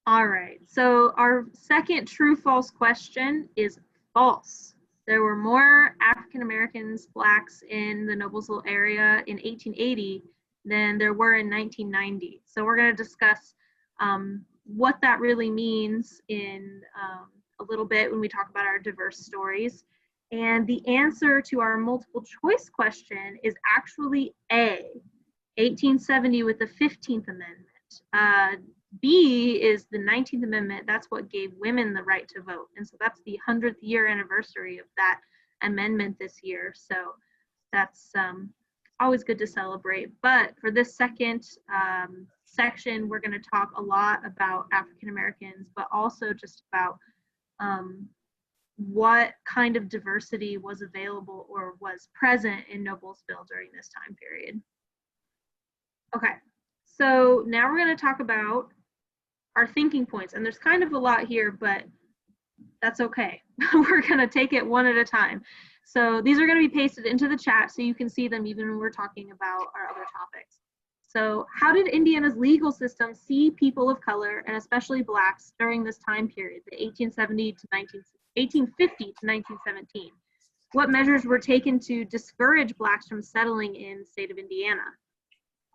All right, so our second true false question is false. There were more African Americans, Blacks in the Noblesville area in 1880 than there were in 1990. So we're going to discuss what that really means in a little bit when we talk about our diverse stories. And the answer to our multiple choice question is actually A, 1870 with the 15th Amendment. B is the 19th Amendment. That's what gave women the right to vote. And so that's the 100th year anniversary of that amendment this year. So that's always good to celebrate. But for this second section, we're going to talk a lot about African Americans, but also just about what kind of diversity was available or was present in Noblesville during this time period. Okay, so now we're going to talk about our thinking points, and there's kind of a lot here, but that's okay. We're going to take it one at a time. So these are going to be pasted into the chat so you can see them even when we're talking about our other topics. So how did Indiana's legal system see people of color, and especially Blacks, during this time period, the 1850 to 1917? What measures were taken to discourage Blacks from settling in the state of Indiana?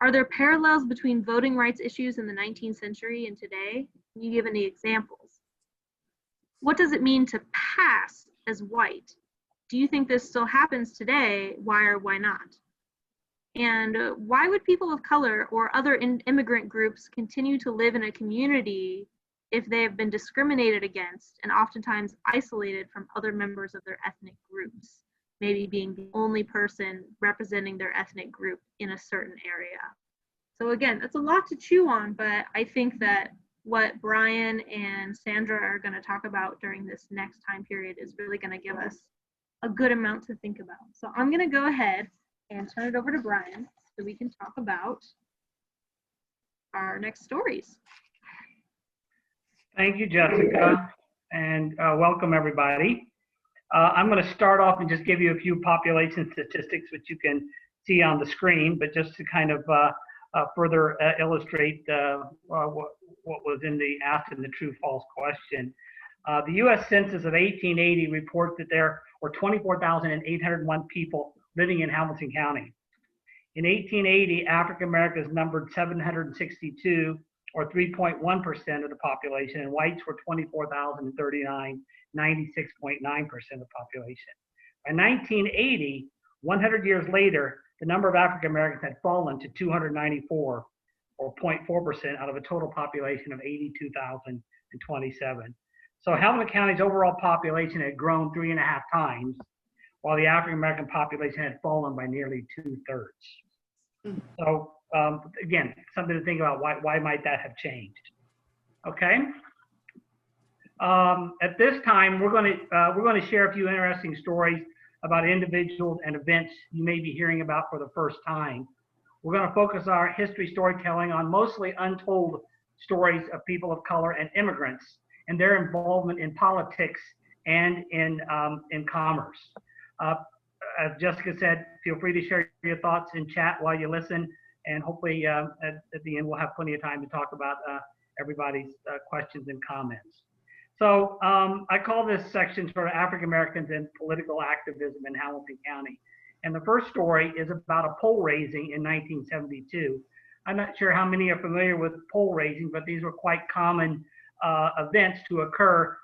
Are there parallels between voting rights issues in the 19th century and today? Can you give any examples? What does it mean to pass as white? Do you think this still happens today? Why or why not? And why would people of color or other immigrant groups continue to live in a community if they have been discriminated against and oftentimes isolated from other members of their ethnic groups, maybe being the only person representing their ethnic group in a certain area? So again, that's a lot to chew on, but I think that what Brian and Sandra are going to talk about during this next time period is really going to give us a good amount to think about. So I'm going to go ahead and turn it over to Brian so we can talk about our next stories.
Thank you, Jessica, and welcome everybody. I'm going to start off and just give you a few population statistics, which you can see on the screen, but just to kind of further illustrate what was in the asked in the true-false question. The U.S. Census of 1880 reports that there were 24,801 people living in Hamilton County. In 1880, African Americans numbered 762, or 3.1% of the population, and whites were 24,039, 96.9% of the population. By 1980, 100 years later, the number of African Americans had fallen to 294, or 0.4% out of a total population of 82,027. So Hamilton County's overall population had grown 3.5 times, while the African American population had fallen by nearly 2/3. So again, something to think about. Why might that have changed? Okay. At this time, we're going to share a few interesting stories about individuals and events you may be hearing about for the first time. We're going to focus our history storytelling on mostly untold stories of people of color and immigrants and their involvement in politics and in commerce. As Jessica said, feel free to share your thoughts in chat while you listen, and hopefully at the end we'll have plenty of time to talk about everybody's questions and comments. So I call this section sort of African Americans and political activism in Hamilton County. And the first story is about a poll raising in 1972. I'm not sure how many are familiar with poll raising, but these were quite common events to occur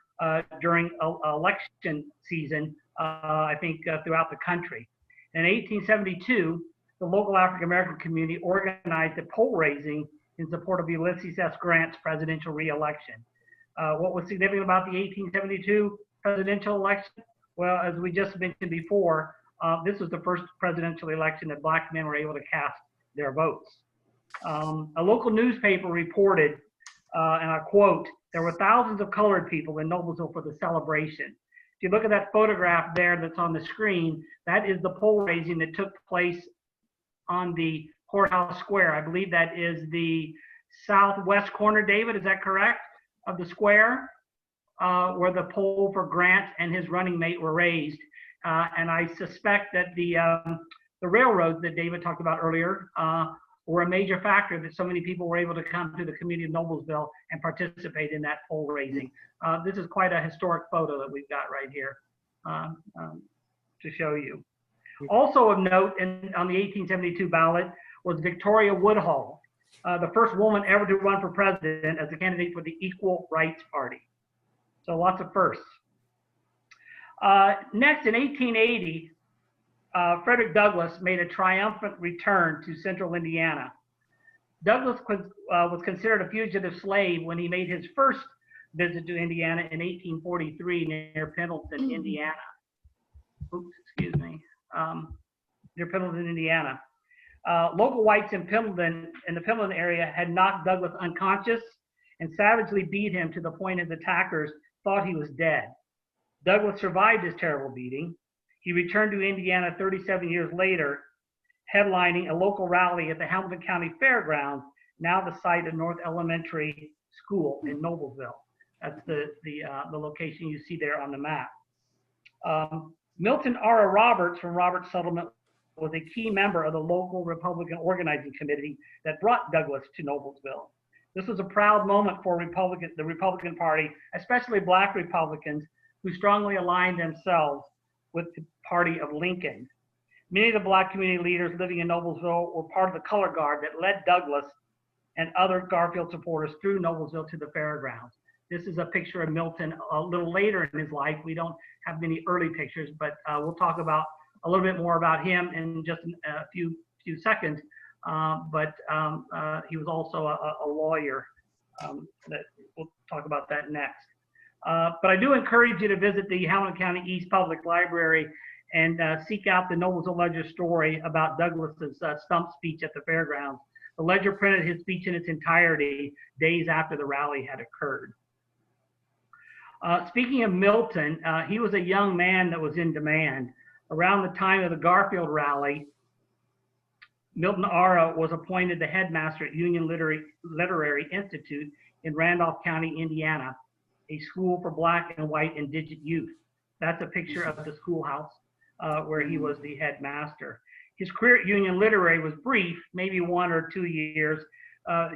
during election season, I think throughout the country. In 1872, the local African American community organized a poll raising in support of Ulysses S. Grant's presidential re-election. What was significant about the 1872 presidential election? Well, as we just mentioned before, this was the first presidential election that Black men were able to cast their votes. A local newspaper reported, and I quote, "There were thousands of colored people in Noblesville for the celebration." If you look at that photograph there that's on the screen, that is the poll raising that took place on the courthouse square. I believe that is the southwest corner, David, is that correct, of the square, where the poll for Grant and his running mate were raised. And I suspect that the railroads that David talked about earlier were a major factor that so many people were able to come to the community of Noblesville and participate in that poll raising. This is quite a historic photo that we've got right here to show you. Also of note on the 1872 ballot was Victoria Woodhull, the first woman ever to run for president as a candidate for the Equal Rights Party. So lots of firsts. Next, in 1880, Frederick Douglass made a triumphant return to central Indiana. Douglass was considered a fugitive slave when he made his first visit to Indiana in 1843 near Pendleton, Indiana. Oops, excuse me. Near Pendleton, Indiana. Local whites in the Pendleton area had knocked Douglass unconscious and savagely beat him to the point his attackers thought he was dead. Douglass survived his terrible beating. He returned to Indiana 37 years later, headlining a local rally at the Hamilton County Fairgrounds, now the site of North Elementary School in Noblesville. That's the location you see there on the map. Milton R. Roberts from Roberts Settlement was a key member of the local Republican organizing committee that brought Douglass to Noblesville. This was a proud moment for the Republican Party, especially Black Republicans, who strongly aligned themselves with the party of Lincoln. Many of the Black community leaders living in Noblesville were part of the color guard that led Douglass and other Garfield supporters through Noblesville to the fairgrounds. This is a picture of Milton a little later in his life. We don't have many early pictures, but we'll talk about a little bit more about him in just a few seconds. But he was also a lawyer. That we'll talk about that next. But I do encourage you to visit the Hamilton County East Public Library and seek out the Noblesville Ledger story about Douglass's stump speech at the fairgrounds. The Ledger printed his speech in its entirety days after the rally had occurred. Speaking of Milton, he was a young man that was in demand. Around the time of the Garfield rally, Milton Ara was appointed the headmaster at Union Literary Institute in Randolph County, Indiana, a school for Black and white indigent youth. That's a picture of the schoolhouse where he was the headmaster. His career at Union Literary was brief, maybe 1 or 2 years.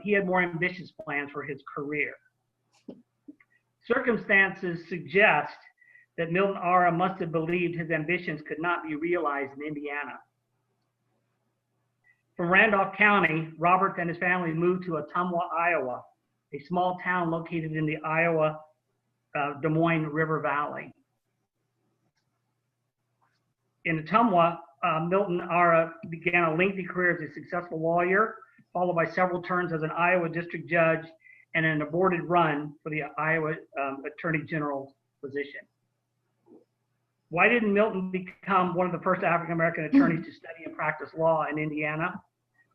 He had more ambitious plans for his career. Circumstances suggest that Milton Ara must have believed his ambitions could not be realized in Indiana. From Randolph County, Roberts and his family moved to Ottumwa, Iowa, a small town located in the Iowa Des Moines River Valley. In Ottumwa, Milton Ara began a lengthy career as a successful lawyer, followed by several turns as an Iowa district judge and an aborted run for the Iowa Attorney General's position. Why didn't Milton become one of the first African-American attorneys to study and practice law in Indiana?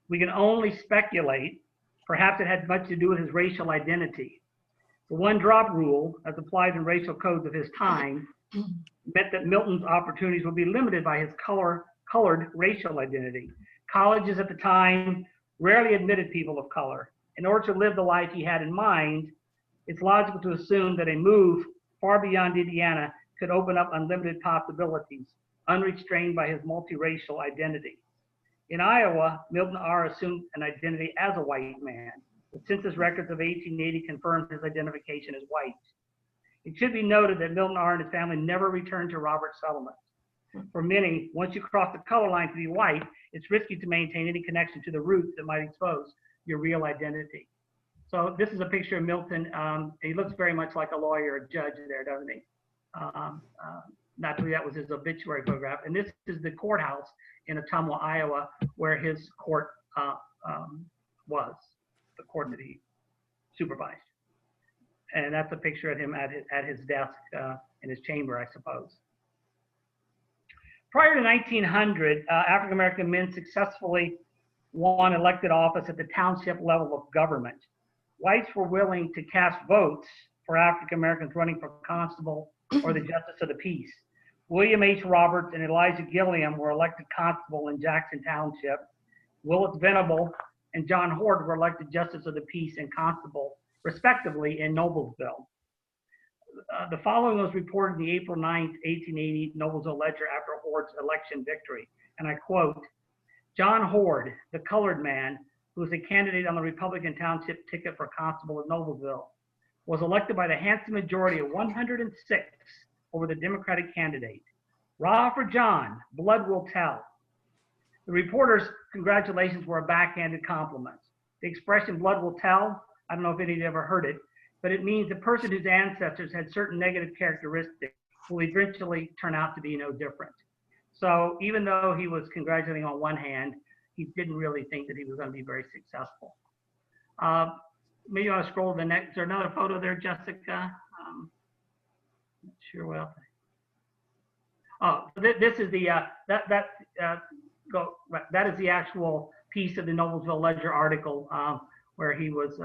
We can only speculate. Perhaps it had much to do with his racial identity. The one-drop rule, as applied in racial codes of his time, meant that Milton's opportunities would be limited by his colored racial identity. Colleges at the time rarely admitted people of color. In order to live the life he had in mind, it's logical to assume that a move far beyond Indiana could open up unlimited possibilities, unrestrained by his multiracial identity. In Iowa, Milton Ara assumed an identity as a white man. The census records of 1880 confirmed his identification as white. It should be noted that Milton Ara and his family never returned to Robert's settlement. For many, once you cross the color line to be white, it's risky to maintain any connection to the roots that might expose your real identity. So this is a picture of Milton. He looks very much like a lawyer, a judge there, doesn't he? Naturally, that was his obituary photograph. And this is the courthouse in Ottumwa, Iowa, where his court was, the court that he supervised. And that's a picture of him at his desk in his chamber, I suppose. Prior to 1900, African-American men successfully won elected office at the township level of government. Whites were willing to cast votes for African-Americans running for constable or the justice of the peace. William H. Roberts and Elijah Gilliam were elected constable in Jackson Township. Willis Venable and John Hord were elected justice of the peace and constable, respectively, in Noblesville. The following was reported in the April 9th, 1880 Noblesville Ledger after Hord's election victory. And I quote, John Hord, the colored man, who was a candidate on the Republican township ticket for constable of Noblesville, was elected by the handsome majority of 106 over the Democratic candidate. Rah for John, blood will tell. The reporter's congratulations were a backhanded compliment. The expression blood will tell, I don't know if any of you ever heard it, but it means the person whose ancestors had certain negative characteristics will eventually turn out to be no different. So even though he was congratulating on one hand, he didn't really think that he was going to be very successful. Maybe you want to scroll to the next. Is there another photo there, Jessica? Not sure what. Oh, this is the that is the actual piece of the Noblesville Ledger article where he was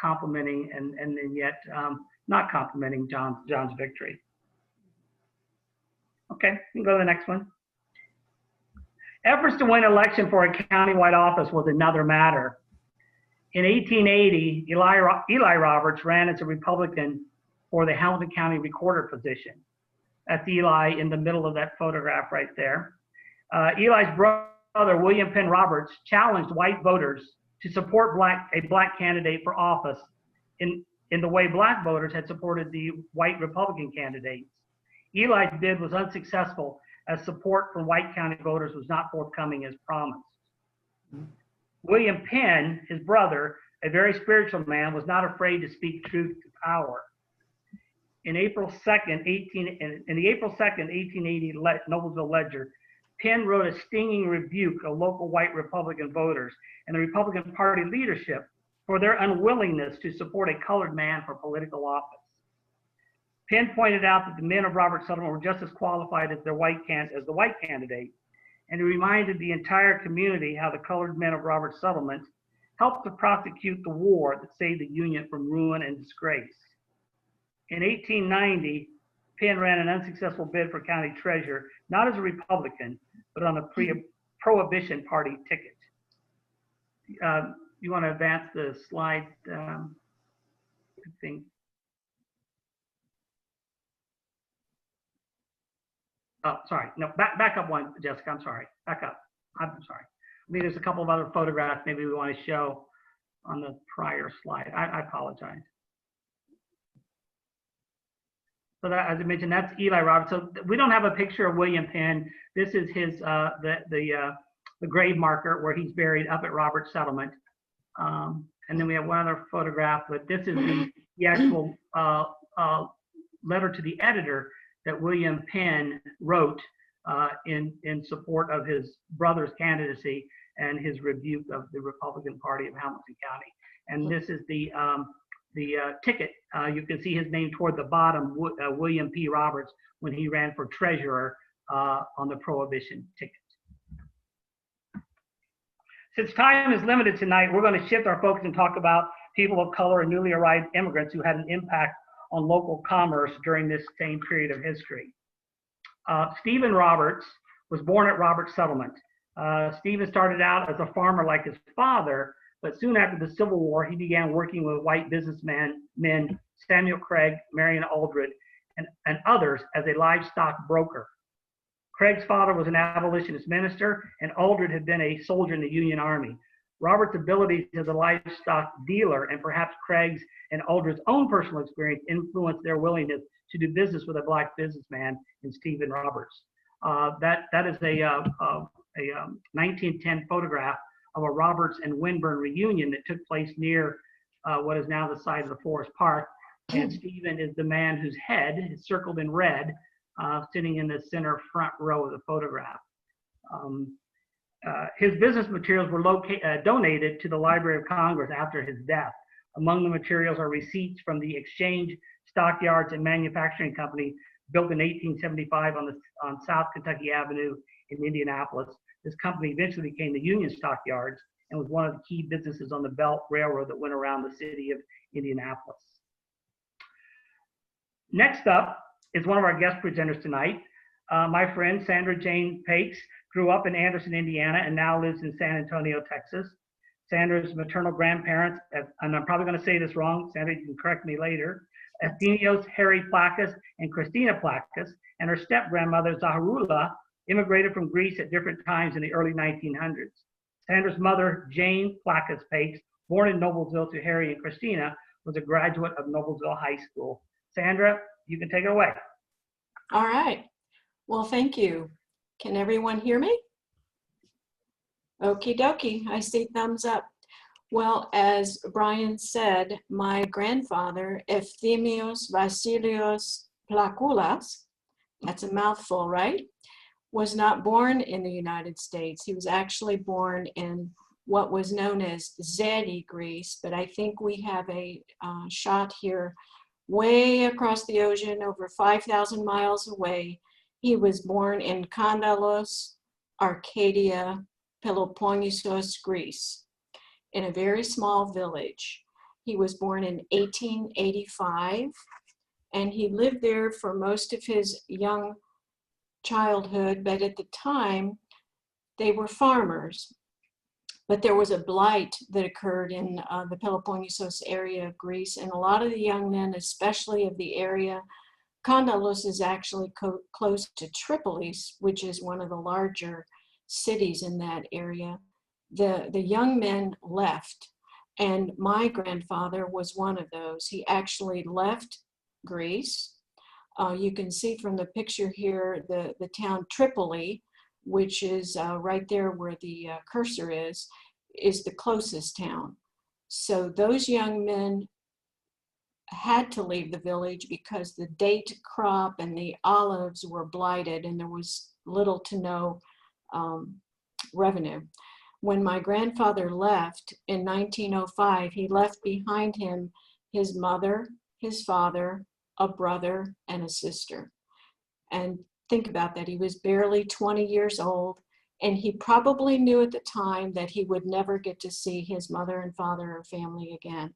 complimenting and then yet not complimenting John's victory. Okay, you can go to the next one. Efforts to win election for a countywide office was another matter. In 1880, Eli Roberts ran as a Republican for the Hamilton County Recorder position. That's Eli in the middle of that photograph right there. Eli's brother, William Penn Roberts, challenged white voters to support a black candidate for office in the way black voters had supported the white Republican candidates. Eli's bid was unsuccessful as support for white county voters was not forthcoming as promised. William Penn, his brother, a very spiritual man, was not afraid to speak truth to power. In the April 2nd, 1880 Noblesville Ledger, Penn wrote a stinging rebuke of local white Republican voters and the Republican Party leadership for their unwillingness to support a colored man for political office. Penn pointed out that the men of Robert's settlement were just as qualified as the white candidate, and he reminded the entire community how the colored men of Robert's settlement helped to prosecute the war that saved the Union from ruin and disgrace. In 1890, Penn ran an unsuccessful bid for county treasurer, not as a Republican, but on a Prohibition Party ticket. You want to advance the slide? I think. Oh, sorry. No, back up one, Jessica. I'm sorry. Back up. I'm sorry. I mean, there's a couple of other photographs maybe we want to show on the prior slide. I apologize. So that, as I mentioned, that's Eli Roberts. So we don't have a picture of William Penn. This is his the grave marker where he's buried up at Roberts Settlement. And then we have one other photograph, but this is the actual letter to the editor that William Penn wrote in support of his brother's candidacy and his rebuke of the Republican Party of Hamilton County. And this is the ticket. You can see his name toward the bottom, William P. Roberts, when he ran for treasurer on the Prohibition ticket. Since time is limited tonight, we're going to shift our focus and talk about people of color and newly arrived immigrants who had an impact on local commerce during this same period of history. Stephen Roberts was born at Roberts Settlement. Stephen started out as a farmer like his father, but soon after the Civil War, he began working with white businessmen Samuel Craig, Marion Aldred, and others as a livestock broker. Craig's father was an abolitionist minister, and Aldred had been a soldier in the Union Army. Robert's abilities as a livestock dealer and perhaps Craig's and Aldred's own personal experience influenced their willingness to do business with a black businessman in Stephen Roberts. That is a 1910 photograph of a Roberts and Winburn reunion that took place near what is now the site of the Forest Park. And Stephen is the man whose head is circled in red, sitting in the center front row of the photograph. His business materials were donated to the Library of Congress after his death. Among the materials are receipts from the Exchange Stockyards and Manufacturing Company, built in 1875 on South Kentucky Avenue in Indianapolis. This company eventually became the Union Stockyards and was one of the key businesses on the Belt Railroad that went around the city of Indianapolis. Next up is one of our guest presenters tonight. My friend Sandra Jane Pakes grew up in Anderson, Indiana, and now lives in San Antonio, Texas. Sandra's maternal grandparents, and I'm probably going to say this wrong, Sandra, you can correct me later, Athenios Harry Plakis and Christina Plakis, and her step-grandmother Zaharula immigrated from Greece at different times in the early 1900s. Sandra's mother, Jane Plakis Pakes, born in Noblesville to Harry and Christina, was a graduate of Noblesville High School. Sandra, you can take it away.
All right. Well, thank you. Can everyone hear me? Okie dokie, I see thumbs up. Well, as Brian said, my grandfather, Efthymios Vasilios Plakoulas, that's a mouthful, right? Was not born in the United States. He was actually born in what was known as Zeri, Greece, but I think we have a shot here way across the ocean, over 5,000 miles away. He was born in Kandalos, Arcadia, Peloponnesos, Greece, in a very small village. He was born in 1885, and he lived there for most of his young childhood, but at the time, they were farmers. But there was a blight that occurred in the Peloponnesos area of Greece, and a lot of the young men, especially of the area, Kandalos is actually close to Tripoli, which is one of the larger cities in that area. The young men left, and my grandfather was one of those. He actually left Greece. You can see from the picture here the town Tripoli, which is right there where the cursor is the closest town. So those young men had to leave the village because the date crop and the olives were blighted and there was little to no revenue. When my grandfather left in 1905, he left behind him his mother, his father, a brother, and a sister. And think about that, he was barely 20 years old. And he probably knew at the time that he would never get to see his mother and father or family again.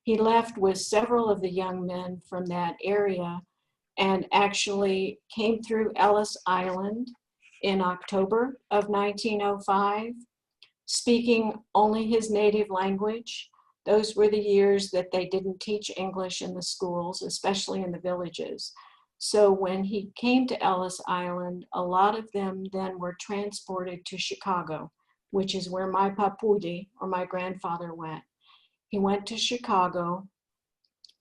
He left with several of the young men from that area and actually came through Ellis Island in October of 1905, speaking only his native language. Those were the years that they didn't teach English in the schools, especially in the villages. So when he came to Ellis Island, a lot of them then were transported to Chicago, which is where my papudi, or my grandfather, went. He went to Chicago,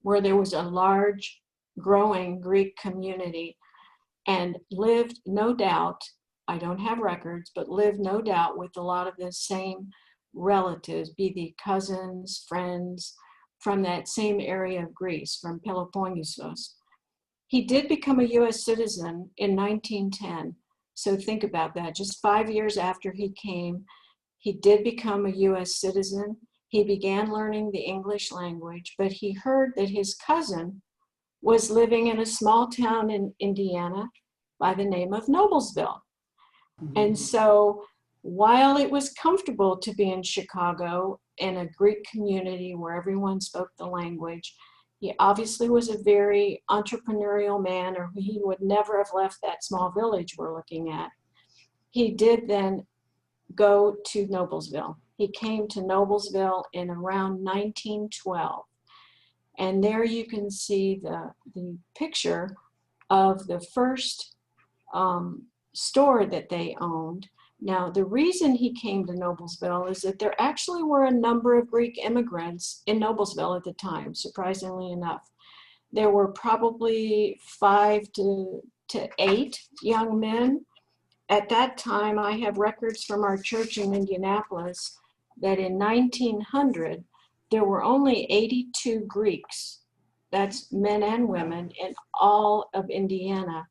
where there was a large, growing Greek community, and lived, no doubt, I don't have records, but lived no doubt with a lot of the same relatives, be they cousins, friends, from that same area of Greece, from Peloponnesos. He did become a US citizen in 1910. So think about that. Just 5 years after he came, he did become a US citizen. He began learning the English language, but he heard that his cousin was living in a small town in Indiana by the name of Noblesville. And so while it was comfortable to be in Chicago in a Greek community where everyone spoke the language, he obviously was a very entrepreneurial man, or he would never have left that small village we're looking at. He did then go to Noblesville. He came to Noblesville in around 1912. And there you can see the picture of the first store that they owned. Now, the reason he came to Noblesville is that there actually were a number of Greek immigrants in Noblesville at the time, surprisingly enough. There were probably 5 to 8 young men. At that time, I have records from our church in Indianapolis that in 1900, there were only 82 Greeks, that's men and women, in all of Indiana.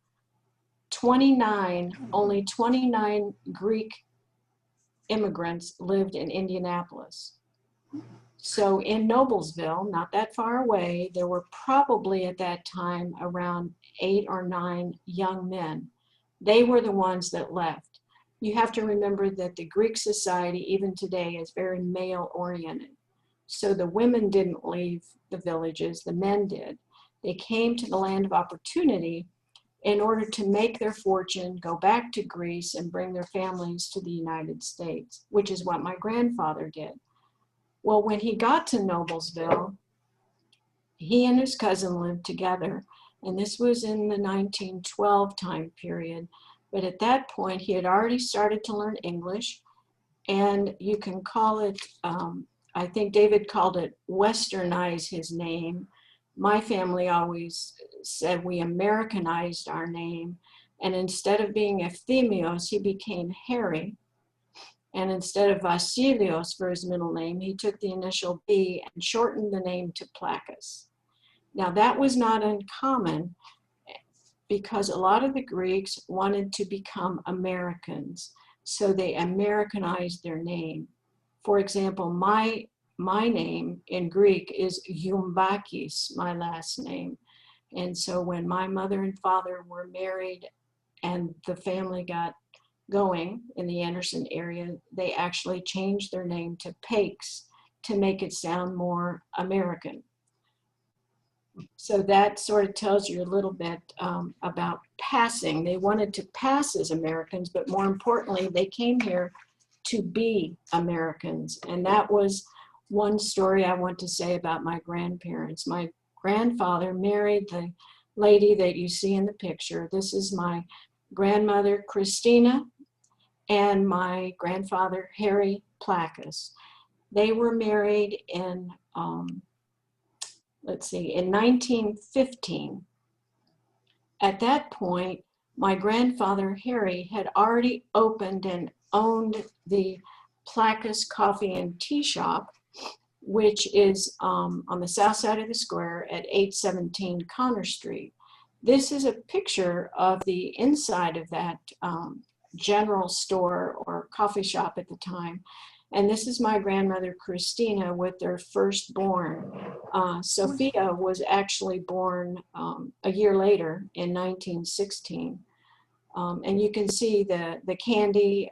Only 29 Greek immigrants lived in Indianapolis. So in Noblesville, not that far away, there were probably at that time around 8 or 9 young men. They were the ones that left. You have to remember that the Greek society, even today, is very male-oriented. So the women didn't leave the villages, the men did. They came to the land of opportunity in order to make their fortune, go back to Greece, and bring their families to the United States, which is what my grandfather did. Well, when he got to Noblesville, he and his cousin lived together, and this was in the 1912 time period. But at that point, he had already started to learn English, and you can call it, I think David called it westernize his name. My family always said we Americanized our name, and instead of being Efthymios, he became Harry. And instead of Vasilios for his middle name, he took the initial B and shortened the name to Plakis. Now that was not uncommon because a lot of the Greeks wanted to become Americans, so they Americanized their name. For example, my name in Greek is Youmbakis, my last name. And so when my mother and father were married and the family got going in the Anderson area, they actually changed their name to Pakes to make it sound more American. So that sort of tells you a little bit about passing. They wanted to pass as Americans, but more importantly, they came here to be Americans. And that was one story I want to say about my grandparents. My grandfather married the lady that you see in the picture. This is my grandmother, Christina, and my grandfather, Harry Plakis. They were married in, in 1915. At that point, my grandfather, Harry, had already opened and owned the Plakis Coffee and Tea Shop, which is on the south side of the square at 817 Connor Street. This is a picture of the inside of that general store or coffee shop at the time. And this is my grandmother, Christina, with their firstborn. Sophia was actually born a year later in 1916. And you can see the candy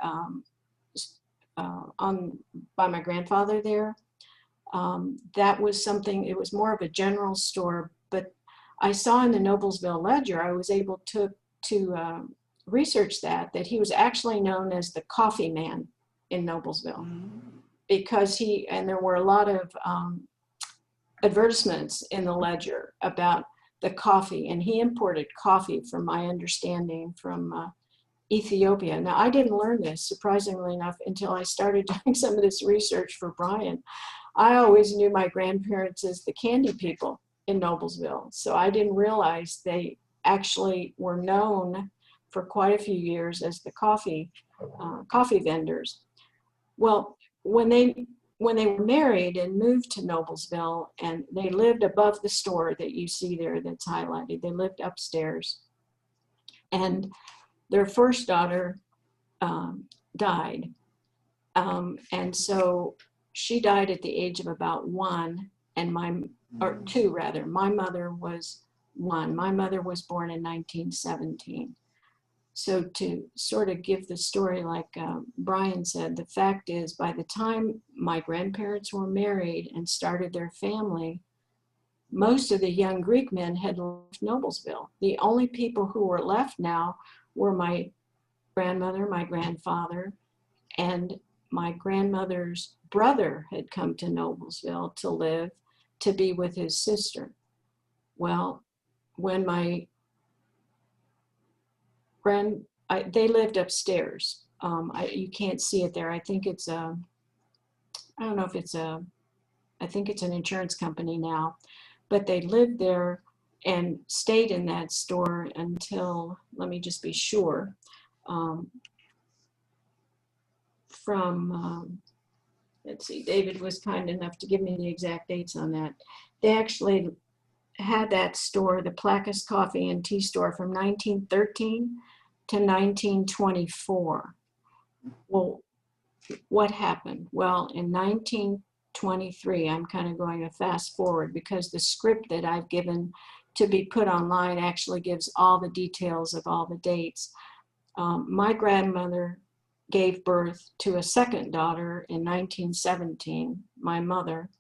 by my grandfather there. That was something, it was more of a general store, but I saw in the Noblesville Ledger, I was able to research that he was actually known as the Coffee Man in Noblesville, because and there were a lot of advertisements in the Ledger about the coffee, and he imported coffee, from my understanding, from Ethiopia. Now, I didn't learn this, surprisingly enough, until I started doing some of this research for Brian. I always knew my grandparents as the candy people in Noblesville, so I didn't realize they actually were known for quite a few years as the coffee vendors. Well, when they were married and moved to Noblesville, and they lived above the store that you see there that's highlighted, they lived upstairs, and their first daughter died. And so she died at the age of about 1, and 2 rather. My mother was 1. My mother was born in 1917. So to sort of give the story, like Brian said, the fact is, by the time my grandparents were married and started their family, most of the young Greek men had left Noblesville. The only people who were left now were my grandmother, my grandfather, and my grandmother's brother had come to Noblesville to live, to be with his sister. Well, when they lived upstairs. You can't see it there. I think it's I don't know if it's I think it's an insurance company now, but they lived there and stayed in that store until, let me just be sure, let's see, David was kind enough to give me the exact dates on that. They actually had that store, the Placas Coffee and Tea Store, from 1913 to 1924. Well, what happened? Well, in 1923, I'm kind of going to fast forward, because the script that I've given to be put online actually gives all the details of all the dates. My grandmother gave birth to a second daughter in 1917, my mother.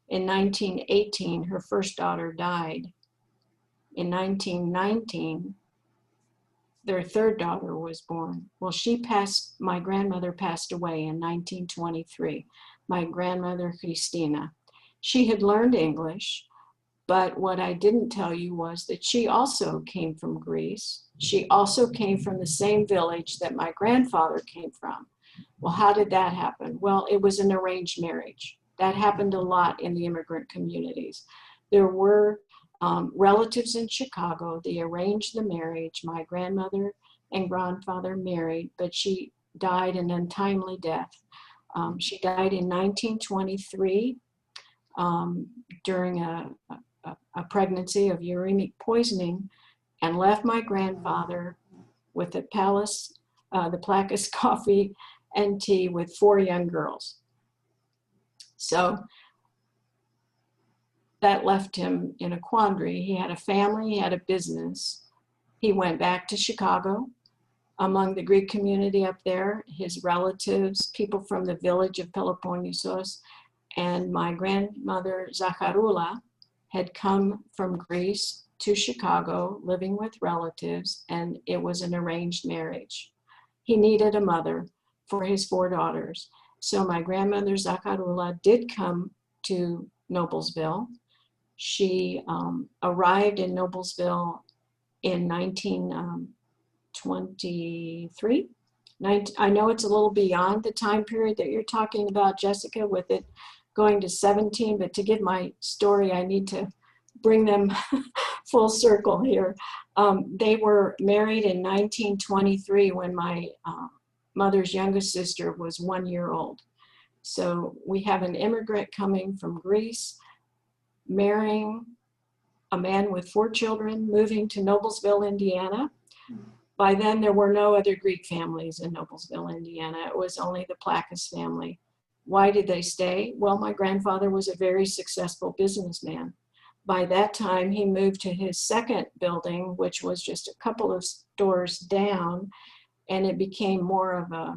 In 1918, her first daughter died. In 1919, their third daughter was born. Well, my grandmother passed away in 1923, my grandmother Christina. She had learned English, but what I didn't tell you was that she also came from Greece. She also came from the same village that my grandfather came from. Well, how did that happen? Well, it was an arranged marriage. That happened a lot in the immigrant communities. There were relatives in Chicago. They arranged the marriage. My grandmother and grandfather married, but she died an untimely death. She died in 1923 during a pregnancy of uremic poisoning, and left my grandfather with the Placas Coffee and Tea with 4 young girls. So that left him in a quandary. He had a family, he had a business. He went back to Chicago. Among the Greek community up there, his relatives, people from the village of Peloponnesos, and my grandmother Zacharula had come from Greece to Chicago, living with relatives, and it was an arranged marriage. He needed a mother for his 4 daughters. So my grandmother Zacharula did come to Noblesville. She arrived in Noblesville in 1923. I know it's a little beyond the time period that you're talking about, Jessica, with it going to 17, but to give my story, I need to bring them full circle here. They were married in 1923 when my mother's youngest sister was 1 year old. So we have an immigrant coming from Greece, marrying a man with 4 children, moving to Noblesville, Indiana. By then, there were no other Greek families in Noblesville, Indiana. It was only the Placas family. Why did they stay? Well, my grandfather was a very successful businessman. By that time, he moved to his second building, which was just a couple of doors down, and it became more of a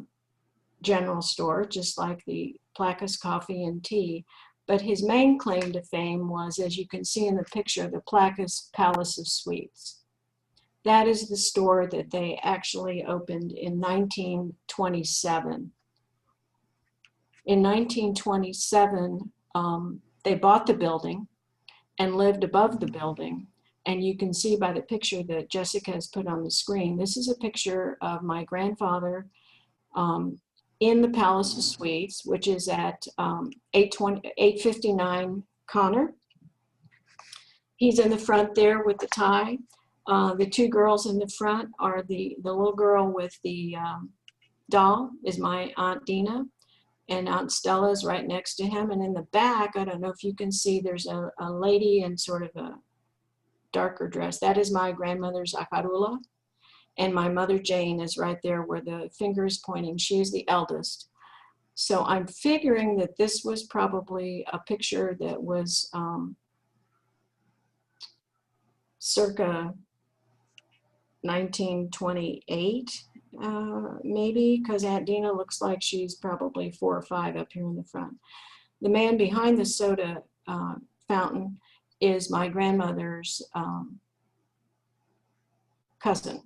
general store, just like the Placas Coffee and Tea. But his main claim to fame was, as you can see in the picture, the Placas Palace of Sweets. That is the store that they actually opened in 1927. In 1927, they bought the building and lived above the building. And you can see by the picture that Jessica has put on the screen, this is a picture of my grandfather in the Palace of Sweets, which is at 859 Connor. He's in the front there with the tie. The two girls in the front are the little girl with the doll is my Aunt Dina, and Aunt Stella is right next to him. And in the back, I don't know if you can see, there's a lady in sort of a darker dress. That is my grandmother Zakarula. And my mother Jane is right there where the finger is pointing. She is the eldest. So I'm figuring that this was probably a picture that was circa 1928, maybe, because Aunt Dina looks like she's probably 4 or 5 up here in the front. The man behind the soda fountain is my grandmother's cousin.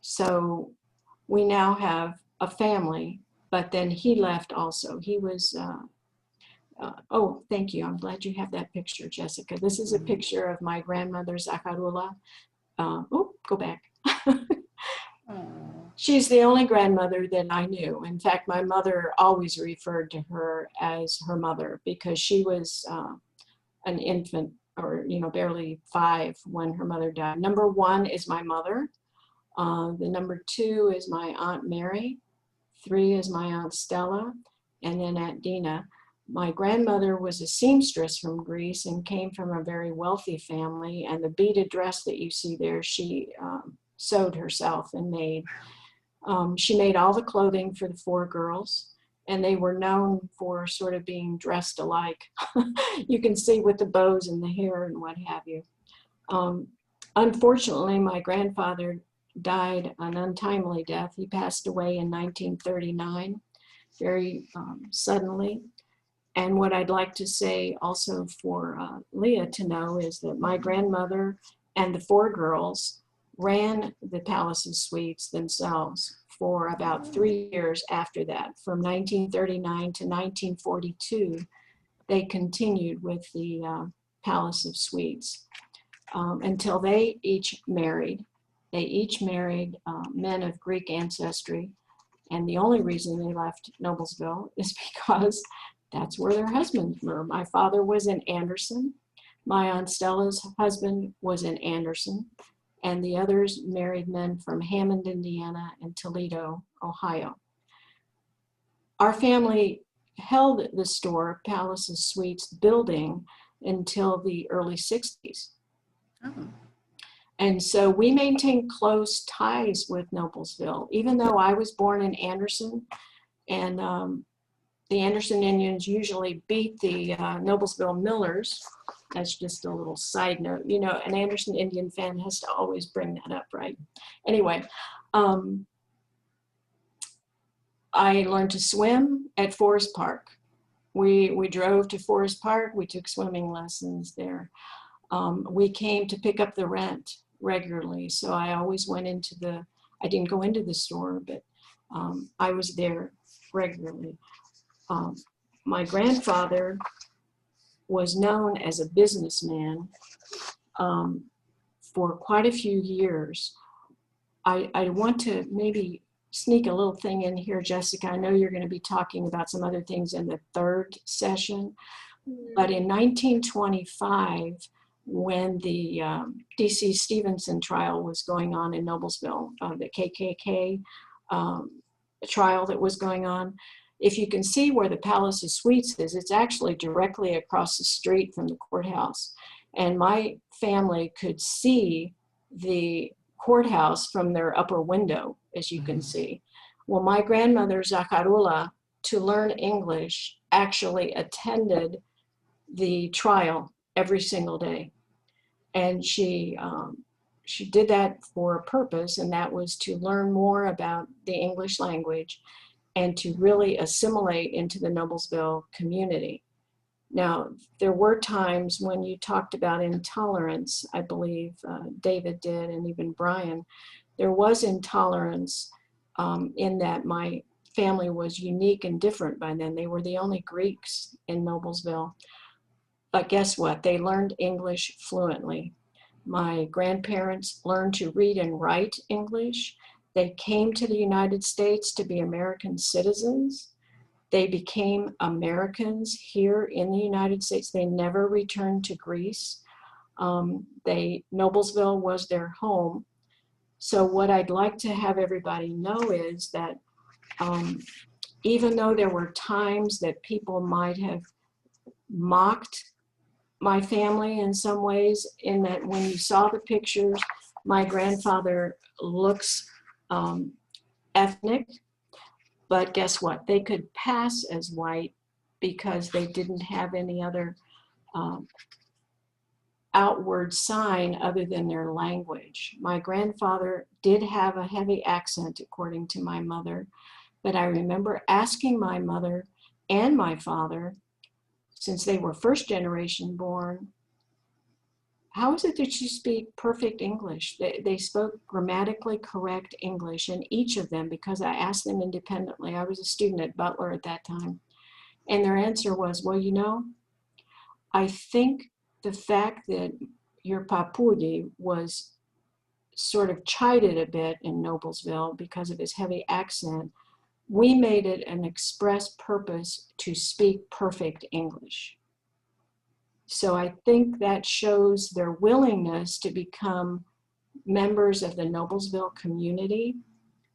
So we now have a family, but then he left also. He was, oh, thank you. I'm glad you have that picture, Jessica. This is a picture of my grandmother, Zakarula. Oh, go back. She's the only grandmother that I knew. In fact, my mother always referred to her as her mother because she was an infant, or, you know, barely 5 when her mother died. Number 1 is my mother. The number 2 is my Aunt Mary. 3 is my Aunt Stella, and then Aunt Dina. My grandmother was a seamstress from Greece and came from a very wealthy family, and the beaded dress that you see there, she sewed herself and made. She made all the clothing for the 4 girls, and they were known for sort of being dressed alike. You can see with the bows and the hair and what have you. Unfortunately, my grandfather died an untimely death. He passed away in 1939, very suddenly. And what I'd like to say also for Leah to know is that my grandmother and the 4 girls ran the Palace of Sweets themselves for about 3 years after that. From 1939 to 1942, they continued with the Palace of Sweets until they each married. They each married men of Greek ancestry. And the only reason they left Noblesville is because that's where their husbands were. My father was in Anderson. My Aunt Stella's husband was in Anderson. And the others married men from Hammond, Indiana, and Toledo, Ohio. Our family held the store, Palace of Sweets building, until the early 60s.
Oh.
And so we maintained close ties with Noblesville, even though I was born in Anderson, and the Anderson Indians usually beat the Noblesville Millers. That's just a little side note. You know, an Anderson Indian fan has to always bring that up, right? Anyway, I learned to swim at Forest Park. We drove to Forest Park. We took swimming lessons there. We came to pick up the rent regularly. So I always went into I didn't go into the store, but I was there regularly. My grandfather was known as a businessman for quite a few years. I want to maybe sneak a little thing in here, Jessica. I know you're going to be talking about some other things in the 3rd session, but in 1925, when the D.C. Stevenson trial was going on in Noblesville, the KKK trial that was going on, if you can see where the Palace of Sweets is, it's actually directly across the street from the courthouse. And my family could see the courthouse from their upper window, as you can see. Well, my grandmother, Zakarula, to learn English, actually attended the trial every single day. And she did that for a purpose, and that was to learn more about the English language and to really assimilate into the Noblesville community. Now, there were times when you talked about intolerance, I believe David did, and even Brian. There was intolerance in that my family was unique and different by then. They were the only Greeks in Noblesville. But guess what? They learned English fluently. My grandparents learned to read and write English. They came to the United States to be American citizens. They became Americans here in the United States. They never returned to Greece. Noblesville was their home. So what I'd like to have everybody know is that even though there were times that people might have mocked my family in some ways, in that when you saw the pictures, my grandfather looks ethnic, but guess what? They could pass as white because they didn't have any other outward sign other than their language. My grandfather did have a heavy accent, according to my mother, but I remember asking my mother and my father, since they were first generation born, how is it that you speak perfect English? They spoke grammatically correct English, and each of them, because I asked them independently. I was a student at Butler at that time. And their answer was, well, you know, I think the fact that your Papudi was sort of chided a bit in Noblesville because of his heavy accent, we made it an express purpose to speak perfect English. So I think that shows their willingness to become members of the Noblesville community,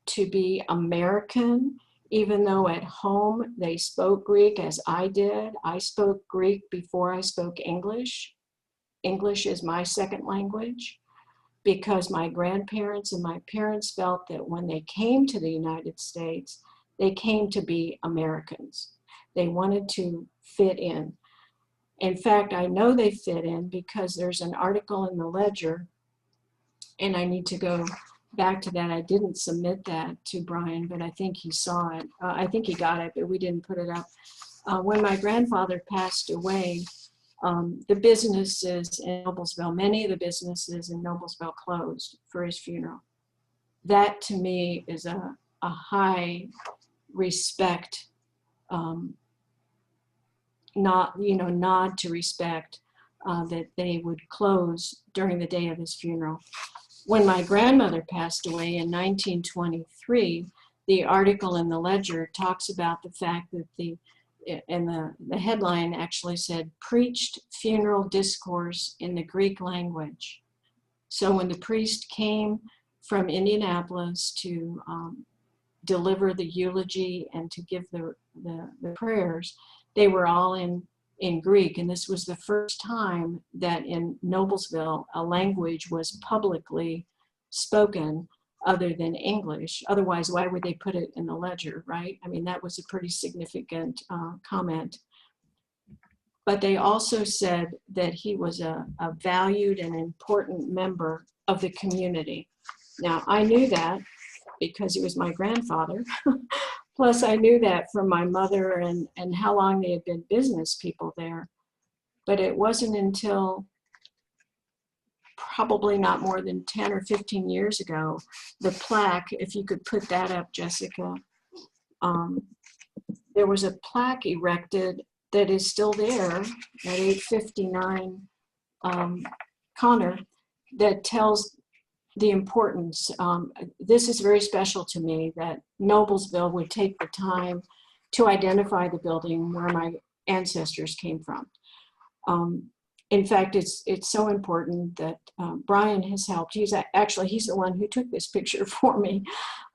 to be American, even though at home they spoke Greek as I did. I spoke Greek before I spoke English. English is my second language, because my grandparents and my parents felt that when they came to the United States, they came to be Americans. They wanted to fit in. In fact, I know they fit in because there's an article in the Ledger, and I need to go back to that. I didn't submit that to Brian, but I think he saw it. I think he got it, but we didn't put it up. When my grandfather passed away, the businesses in Noblesville, many of the businesses in Noblesville closed for his funeral. That to me is a high respect, nod to respect that they would close during the day of his funeral. When my grandmother passed away in 1923, the article in the Ledger talks about the fact that the headline actually said, preached funeral discourse in the Greek language. So when the priest came from Indianapolis to deliver the eulogy and to give the prayers, they were all in Greek. And this was the first time that in Noblesville, a language was publicly spoken other than English. Otherwise, why would they put it in the Ledger, right? I mean, that was a pretty significant comment. But they also said that he was a valued and important member of the community. Now, I knew that because he was my grandfather. Plus, I knew that from my mother and how long they had been business people there. But it wasn't until probably not more than 10 or 15 years ago, the plaque, if you could put that up, Jessica, there was a plaque erected that is still there at 859 Connor that tells the importance. This is very special to me that Noblesville would take the time to identify the building where my ancestors came from. In fact, it's so important that Brian has helped. He's the one who took this picture for me.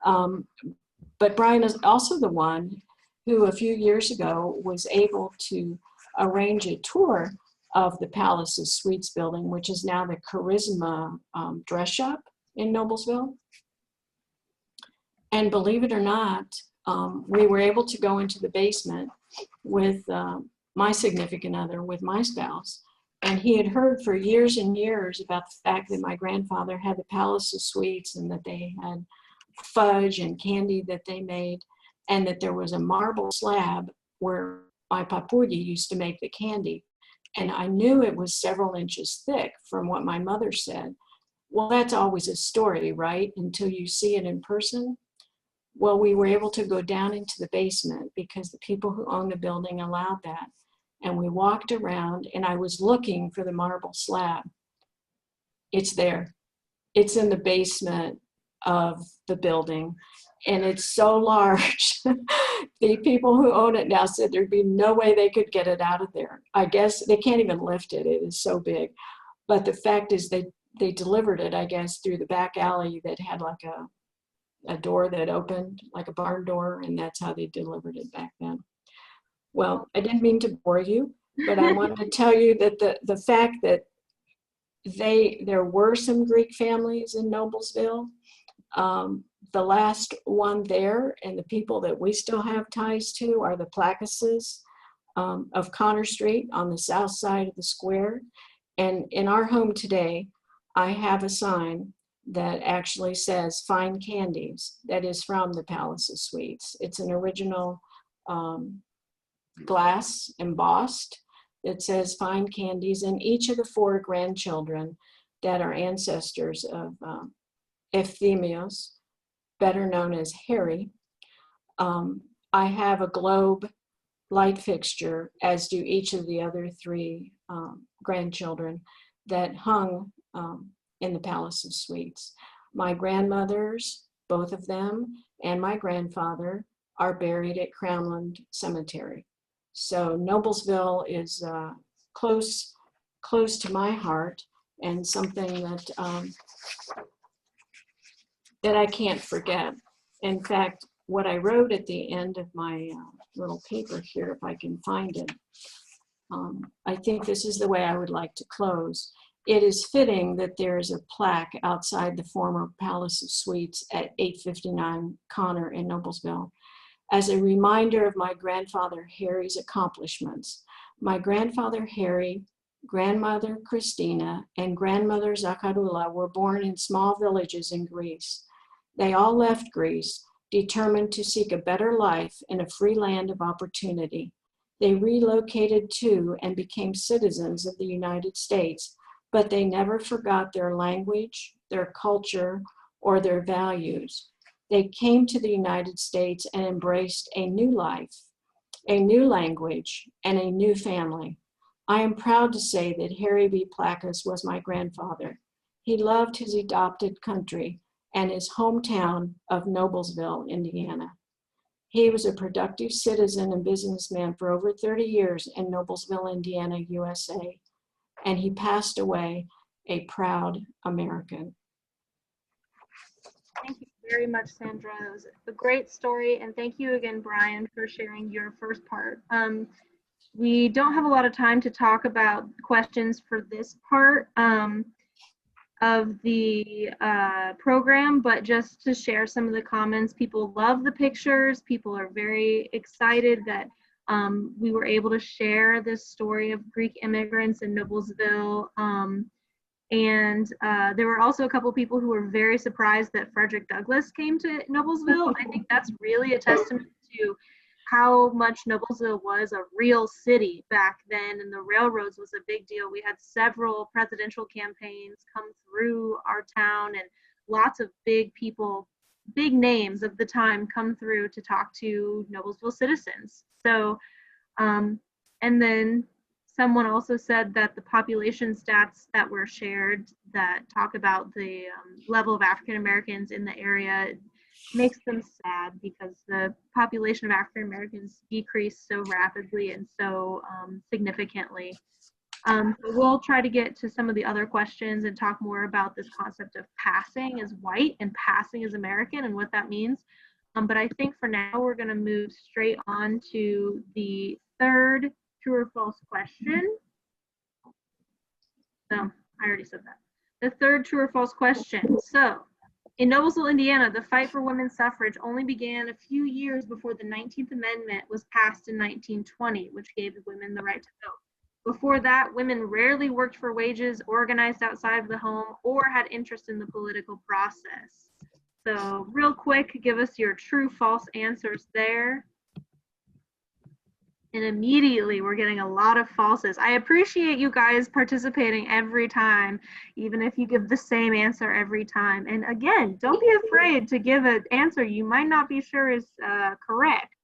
But Brian is also the one who a few years ago was able to arrange a tour of the Palaces Suites building, which is now the Charisma dress shop in Noblesville. And believe it or not, we were able to go into the basement with my significant other with my spouse. And he had heard for years and years about the fact that my grandfather had the Palace of Sweets and that they had fudge and candy that they made, and that there was a marble slab where my papuji used to make the candy. And I knew it was several inches thick from what my mother said. Well, that's always a story, right? Until you see it in person. Well, we were able to go down into the basement because the people who own the building allowed that. And we walked around and I was looking for the marble slab. It's there. It's in the basement of the building and it's so large. The people who own it now said there'd be no way they could get it out of there. I guess they can't even lift it. It is so big. But the fact is they delivered it, I guess, through the back alley that had like a door that opened, like a barn door, and that's how they delivered it back then. Well, I didn't mean to bore you, but I wanted to tell you that the fact that there were some Greek families in Noblesville. The last one there and the people that we still have ties to are the Placases of Connor Street on the south side of the square. And in our home today, I have a sign that actually says Fine Candies, that is from the Palace of Sweets. It's an original glass embossed that says Fine Candies, and each of the 4 grandchildren that are ancestors of Ephthemios, better known as Harry. I have a globe light fixture, as do each of the other 3 grandchildren that hung in the Palace of Sweets. My grandmothers, both of them, and my grandfather are buried at Crownland Cemetery. So Noblesville is close to my heart and something that I can't forget. In fact, what I wrote at the end of my little paper here, if I can find it, I think this is the way I would like to close. It is fitting that there is a plaque outside the former Palace of Sweets at 859 Connor in Noblesville as a reminder of my grandfather Harry's accomplishments. My grandfather Harry, grandmother Christina, and grandmother Zakarula were born in small villages in Greece. They all left Greece, determined to seek a better life in a free land of opportunity. They relocated to and became citizens of the United States, but they never forgot their language, their culture, or their values. They came to the United States and embraced a new life, a new language, and a new family. I am proud to say that Harry B. Placus was my grandfather. He loved his adopted country and his hometown of Noblesville, Indiana. He was a productive citizen and businessman for over 30 years in Noblesville, Indiana, USA, and he passed away a proud American.
Thank you very much, Sandra. It was a great story, and thank you again, Brian, for sharing your first part. We don't have a lot of time to talk about questions for this part of the program, but just to share some of the comments. People love the pictures. People are very excited that we were able to share this story of Greek immigrants in Noblesville. And there were also a couple people who were very surprised that Frederick Douglass came to Noblesville. I think that's really a testament to how much Noblesville was a real city back then, and the railroads was a big deal. We had several presidential campaigns come through our town, and lots of big people, big names of the time come through to talk to Noblesville citizens. So, and then someone also said that the population stats that were shared that talk about the level of African Americans in the area makes them sad, because the population of African Americans decreased so rapidly and so significantly. We'll try to get to some of the other questions and talk more about this concept of passing as white and passing as American and what that means. But I think for now we're going to move straight on to the third true or false question. So I already said that. The third true or false question. So In Noblesville, Indiana, the fight for women's suffrage only began a few years before the 19th Amendment was passed in 1920, which gave women the right to vote. Before that, women rarely worked for wages, organized outside of the home, or had interest in the political process. So real quick, give us your true, false answers there. And immediately we're getting a lot of falses. I appreciate you guys participating every time, even if you give the same answer every time. And again, don't be afraid to give an answer you might not be sure is correct,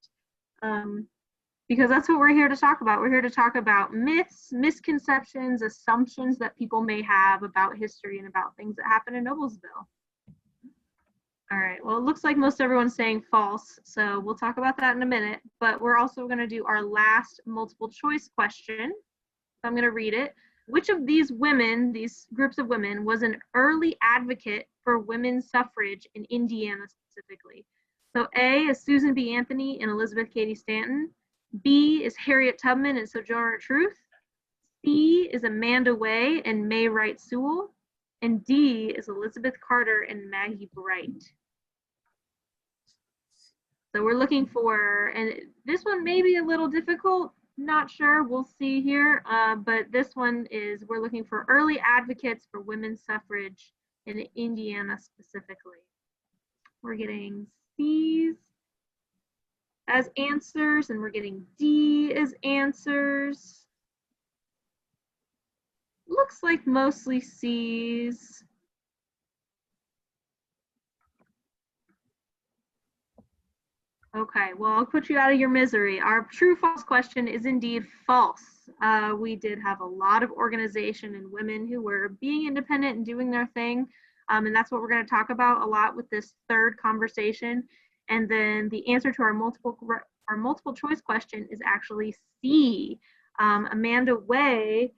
because that's what we're here to talk about. We're here to talk about myths, misconceptions, assumptions that people may have about history and about things that happen in Noblesville. All right, well, it looks like most everyone's saying false, so we'll talk about that in a minute, but we're also going to do our last multiple choice question. So I'm going to read it. Which of these women, these groups of women, was an early advocate for women's suffrage in Indiana specifically? So A is Susan B. Anthony and Elizabeth Cady Stanton. B is Harriet Tubman and Sojourner Truth. C is Amanda Way and May Wright Sewell. And D is Elizabeth Carter and Maggie Bright. So we're looking for, and this one may be a little difficult, not sure, we'll see here, but this one is, we're looking for early advocates for women's suffrage in Indiana specifically. We're getting C's as answers, and we're getting D as answers. Looks like mostly C's. Okay, well, I'll put you out of your misery. Our true false question is indeed false. We did have a lot of organization and women who were being independent and doing their thing. And that's what we're going to talk about a lot with this third conversation. And then the answer to our multiple choice question is actually C. Amanda Way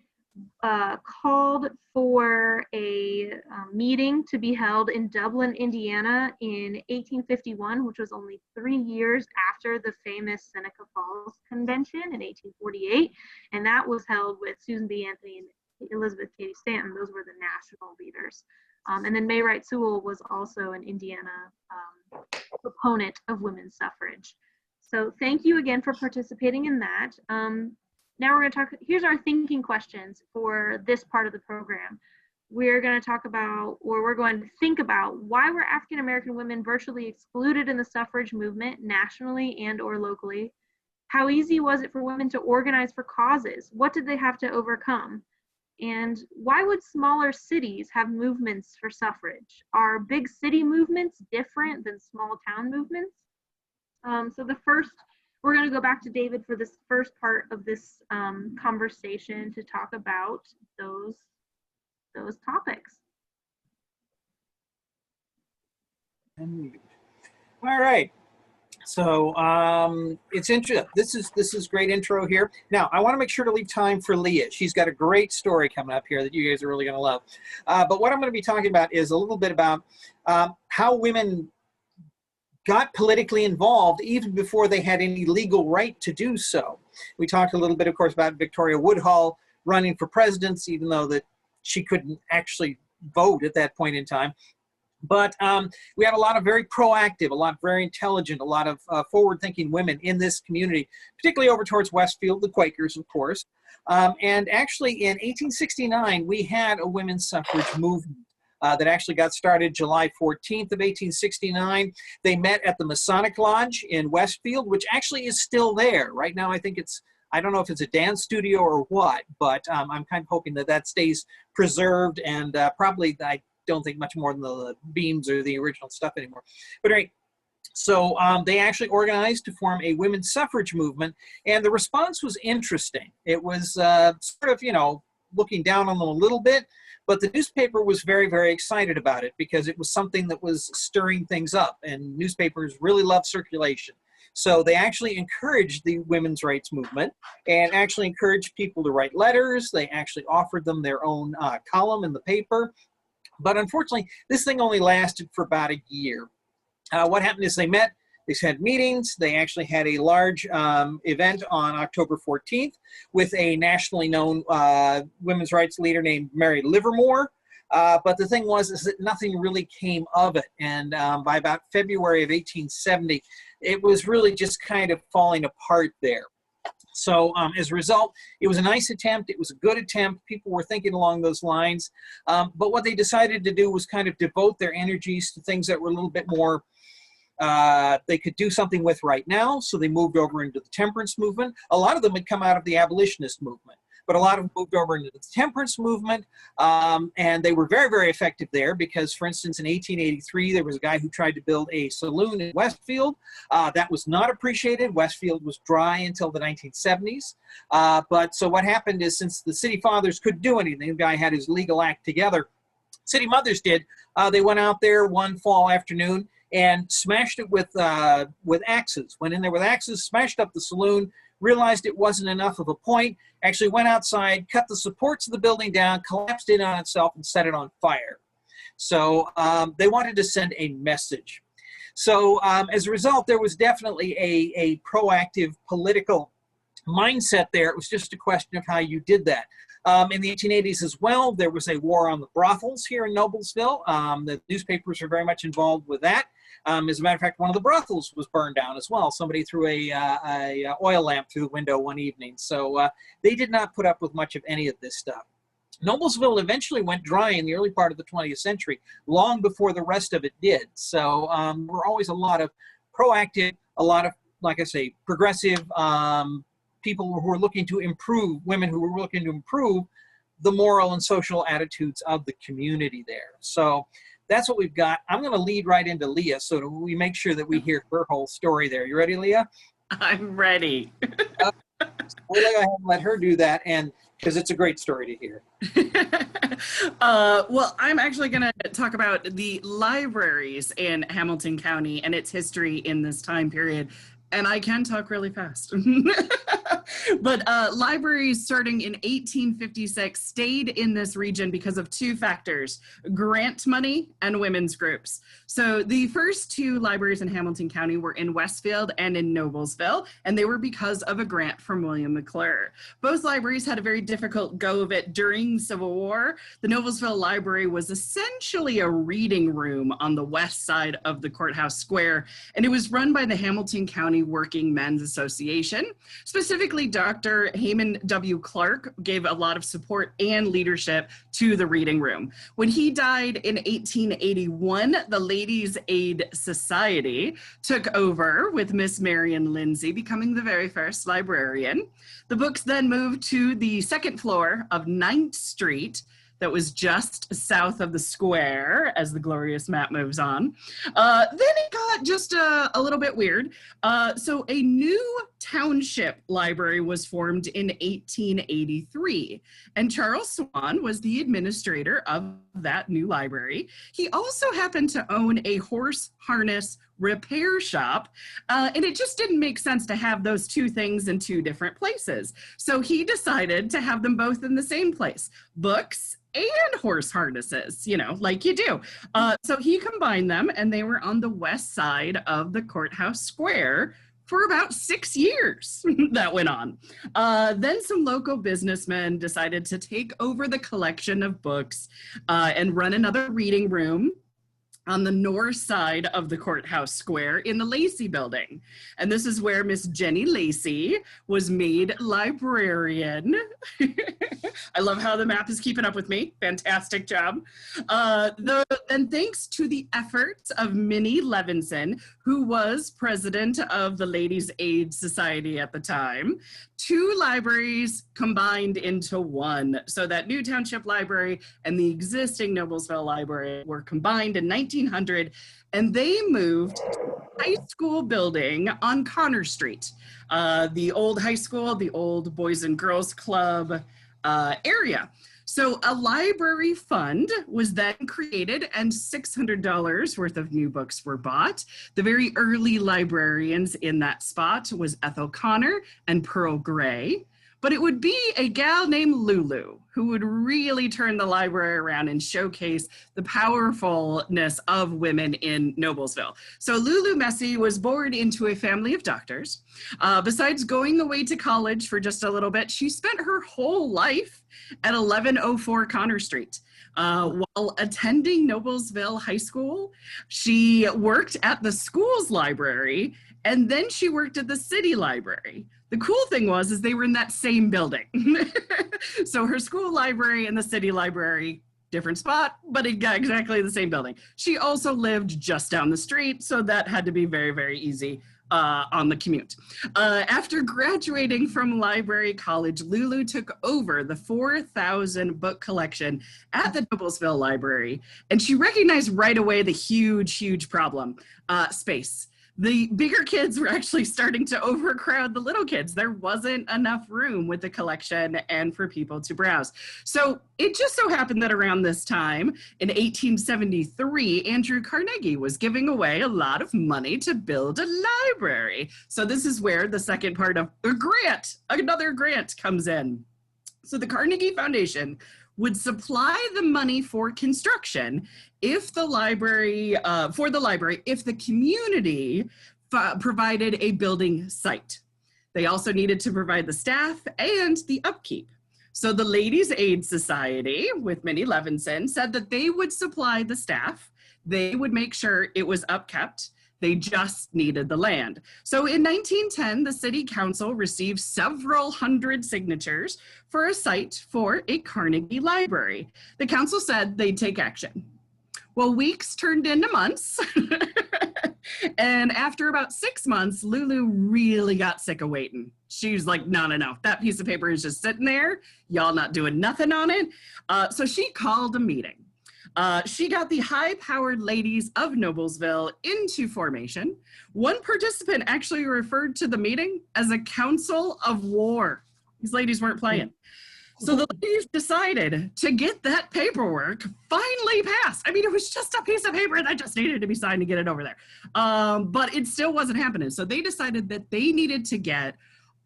called for a meeting to be held in Dublin, Indiana in 1851, which was only 3 years after the famous Seneca Falls Convention in 1848. And that was held with Susan B. Anthony and Elizabeth Cady Stanton. Those were the national leaders. And then May Wright Sewell was also an Indiana proponent of women's suffrage. So thank you again for participating in that. Now we're going to talk, here's our thinking questions for this part of the program. We're going to talk about, or we're going to think about, why were African American women virtually excluded in the suffrage movement nationally and or locally? How easy was it for women to organize for causes? What did they have to overcome? And why would smaller cities have movements for suffrage? Are big city movements different than small town movements? So the first, we're going to go back to David for this first part of this conversation to talk about those topics.
All right. So it's interesting. This is great intro here. Now I want to make sure to leave time for Leah. She's got a great story coming up here that you guys are really going to love. But what I'm going to be talking about is a little bit about how women got politically involved even before they had any legal right to do so. We talked a little bit, of course, about Victoria Woodhull running for president, even though that she couldn't actually vote at that point in time. But we had a lot of very proactive, a lot of very intelligent, a lot of forward-thinking women in this community, particularly over towards Westfield, the Quakers, of course. And actually, in 1869, we had a women's suffrage movement that actually got started July 14th of 1869. They met at the Masonic Lodge in Westfield, which actually is still there. Right now, I think it's, I don't know if it's a dance studio or what, but I'm kind of hoping that that stays preserved, and probably, I don't think much more than the beams or the original stuff anymore. But anyway, so they actually organized to form a women's suffrage movement, and the response was interesting. It was sort of, you know, looking down on them a little bit, but the newspaper was very, very excited about it because it was something that was stirring things up, and newspapers really love circulation. So they actually encouraged the women's rights movement and actually encouraged people to write letters. They actually offered them their own column in the paper. But unfortunately, this thing only lasted for about a year. What happened is they met, they had meetings, they actually had a large event on October 14th with a nationally known women's rights leader named Mary Livermore. But the thing was is that nothing really came of it. And by about February of 1870, it was really just kind of falling apart there. So as a result, it was a nice attempt. It was a good attempt. People were thinking along those lines. But what they decided to do was kind of devote their energies to things that were a little bit more they could do something with right now. So they moved over into the temperance movement. A lot of them had come out of the abolitionist movement, but a lot of them moved over into the temperance movement. And they were very, very effective there because, for instance, in 1883, there was a guy who tried to build a saloon in Westfield. That was not appreciated. Westfield was dry until the 1970s. But so what happened is, since the city fathers couldn't do anything, the guy had his legal act together. City mothers did. They went out there one fall afternoon and smashed it with axes. Went in there with axes, smashed up the saloon, realized it wasn't enough of a point, actually went outside, cut the supports of the building down, collapsed in on itself, and set it on fire. So they wanted to send a message. So as a result, there was definitely a proactive political mindset there. It was just a question of how you did that. In the 1880s as well, there was a war on the brothels here in Noblesville. The newspapers are very much involved with that. As a matter of fact, one of the brothels was burned down as well. Somebody threw a oil lamp through the window one evening. So they did not put up with much of any of this stuff. Noblesville eventually went dry in the early part of the 20th century, long before the rest of it did. So there were always a lot of proactive, a lot of, like I say, progressive people who were looking to improve, women who were looking to improve the moral and social attitudes of the community there. So that's what we've got. I'm going to lead right into Leah so that we make sure that we hear her whole story there. You ready, Leah?
I'm ready.
We'll go ahead and let her do that, and because it's a great story to hear.
Well, I'm actually going to talk about the libraries in Hamilton County and its history in this time period. And I can talk really fast. But libraries starting in 1856 stayed in this region because of two factors: grant money and women's groups. So the first two libraries in Hamilton County were in Westfield and in Noblesville, and they were because of a grant from William McClure. Both libraries had a very difficult go of it during Civil War. The Noblesville Library was essentially a reading room on the west side of the courthouse square, and it was run by the Hamilton County Working Men's Association. Specifically, Dr. Haman W. Clark gave a lot of support and leadership to the reading room. When he died in 1881, the Ladies' Aid Society took over with Miss Marion Lindsay becoming the very first librarian. The books then moved to the second floor of 9th Street, that was just south of the square as the glorious map moves on. Then it got just a little bit weird. So a new township library was formed in 1883, and Charles Swan was the administrator of that new library. He also happened to own a horse harness repair shop, and it just didn't make sense to have those two things in two different places. So he decided to have them both in the same place: books and horse harnesses, you know, like you do. So he combined them, and they were on the west side of the courthouse square for about 6 years. That went on. Then some local businessmen decided to take over the collection of books and run another reading room on the north side of the courthouse square in the Lacey building. And this is where Miss Jenny Lacey was made librarian. I love how the map is keeping up with me. Fantastic job. And thanks to the efforts of Minnie Levinson, who was president of the Ladies' Aid Society at the time, two libraries combined into one. So that new township library and the existing Noblesville Library were combined in 1900, and they moved to a high school building on Connor Street, the old high school, the old Boys and Girls Club area. So a library fund was then created, and $600 worth of new books were bought. The very early librarians in that spot was Ethel Connor and Pearl Gray. but it would be a gal named Lulu who would really turn the library around and showcase the powerfulness of women in Noblesville. So Lulu Messi was born into a family of doctors. Besides going away to college for just a little bit, she spent her whole life at 1104 Connor Street. While attending Noblesville High School, she worked at the school's library, and then she worked at the city library. The cool thing was they were in that same building. So her school library and the city library, different spot, but it got exactly the same building. She also lived just down the street, so that had to be very, very easy on the commute. After graduating from Library College, Lulu took over the 4,000 book collection at the Noblesville Library, and she recognized right away the huge problem, space. The bigger kids were actually starting to overcrowd the little kids. There wasn't enough room with the collection and for people to browse. So it just so happened that around this time, in 1873, Andrew Carnegie was giving away a lot of money to build a library. So this is where the second part of a grant, another grant comes in. So the Carnegie Foundation would supply the money for construction if the library, if the community provided a building site. They also needed to provide the staff and the upkeep. So the Ladies' Aid Society with Minnie Levinson said that they would supply the staff, they would make sure it was upkept, they just needed the land. So in 1910, the city council received several hundred signatures for a site for a Carnegie library. The council said they'd take action. Well, weeks turned into months. And after about 6 months, Lulu really got sick of waiting. She was like, no, that piece of paper is just sitting there. Y'all not doing nothing on it. So she called a meeting. She got the high-powered ladies of Noblesville into formation. One participant actually referred to the meeting as a council of war. These ladies weren't playing. So the ladies decided to get that paperwork finally passed. I mean, it was just a piece of paper that just needed to be signed to get it over there. But it still wasn't happening. So they decided that they needed to get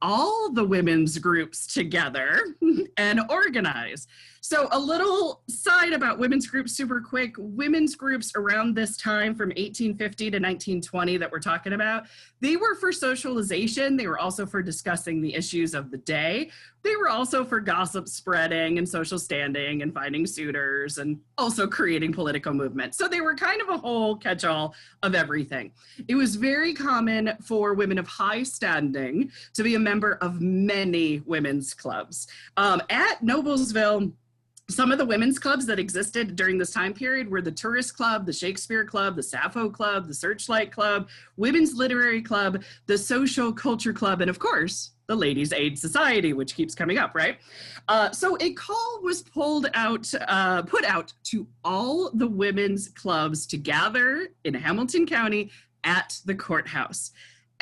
all the women's groups together and organize. So a little side about women's groups super quick. Women's groups around this time from 1850 to 1920 that we're talking about, they were for socialization. They were also for discussing the issues of the day. They were also for gossip spreading and social standing and finding suitors and also creating political movement. So they were kind of a whole catch-all of everything. It was very common for women of high standing to be a member of many women's clubs. At Noblesville, some of the women's clubs that existed during this time period were the Tourist Club, the Shakespeare Club, the Sappho Club, the Searchlight Club, Women's Literary Club, the Social Culture Club, and of course, the Ladies' Aid Society, which keeps coming up, right? So a call was put out to all the women's clubs to gather in Hamilton County at the courthouse.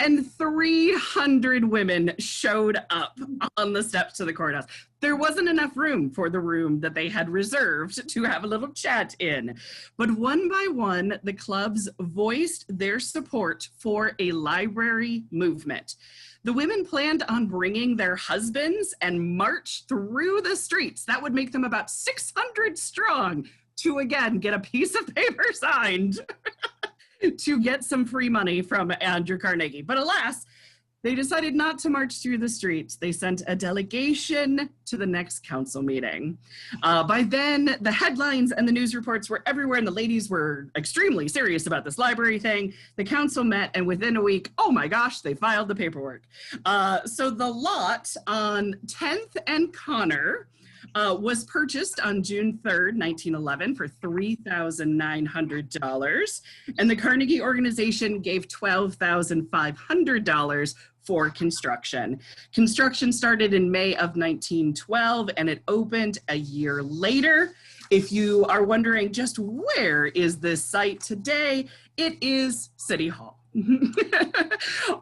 And 300 women showed up on the steps to the courthouse. There wasn't enough room for the room that they had reserved to have a little chat in. But one by one, the clubs voiced their support for a library movement. The women planned on bringing their husbands and march through the streets. That would make them about 600 strong to, again, get a piece of paper signed to get some free money from Andrew Carnegie. But alas, they decided not to march through the streets. They sent a delegation to the next council meeting. By then, the headlines and the news reports were everywhere, and the ladies were extremely serious about this library thing. The council met, and within a week, oh my gosh, they filed the paperwork. So the lot on 10th and Connor was purchased on June 3rd, 1911 for $3,900. And the Carnegie organization gave $12,500 for construction. Construction started in May of 1912 and it opened a year later. If you are wondering just where is this site today, it is City Hall.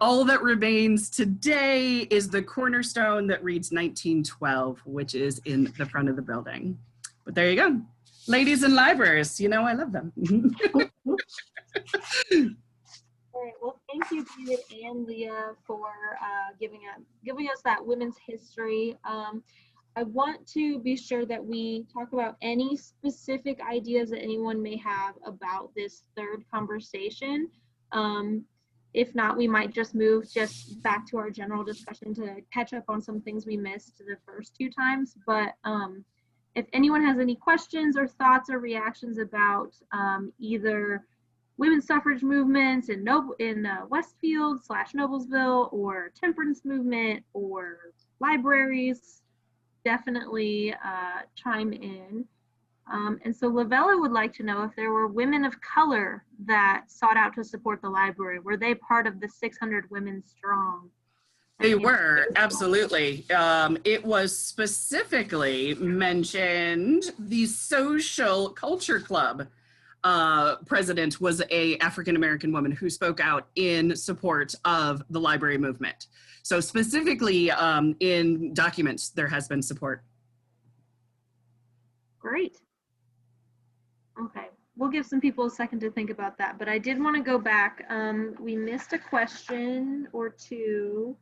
All that remains today is the cornerstone that reads 1912, which is in the front of the building. But there you go. Ladies in libraries, you know I love them.
All right, well, thank thank you, David and Leah, for giving us that women's history. I want to be sure that we talk about any specific ideas that anyone may have about this third conversation. If not, we might just move back to our general discussion to catch up on some things we missed the first two times. But if anyone has any questions or thoughts or reactions about either women's suffrage movements in Westfield / Noblesville, or temperance movement, or libraries, definitely chime in. And so Lavella would like to know if there were women of color that sought out to support the library. Were they part of the 600 Women Strong?
They were, absolutely. It was specifically mentioned the Social Culture Club president was a African-American woman who spoke out in support of the library movement. So specifically in documents, there has been support.
Great. Okay, we'll give some people a second to think about that, but I did want to go back. We missed a question or two.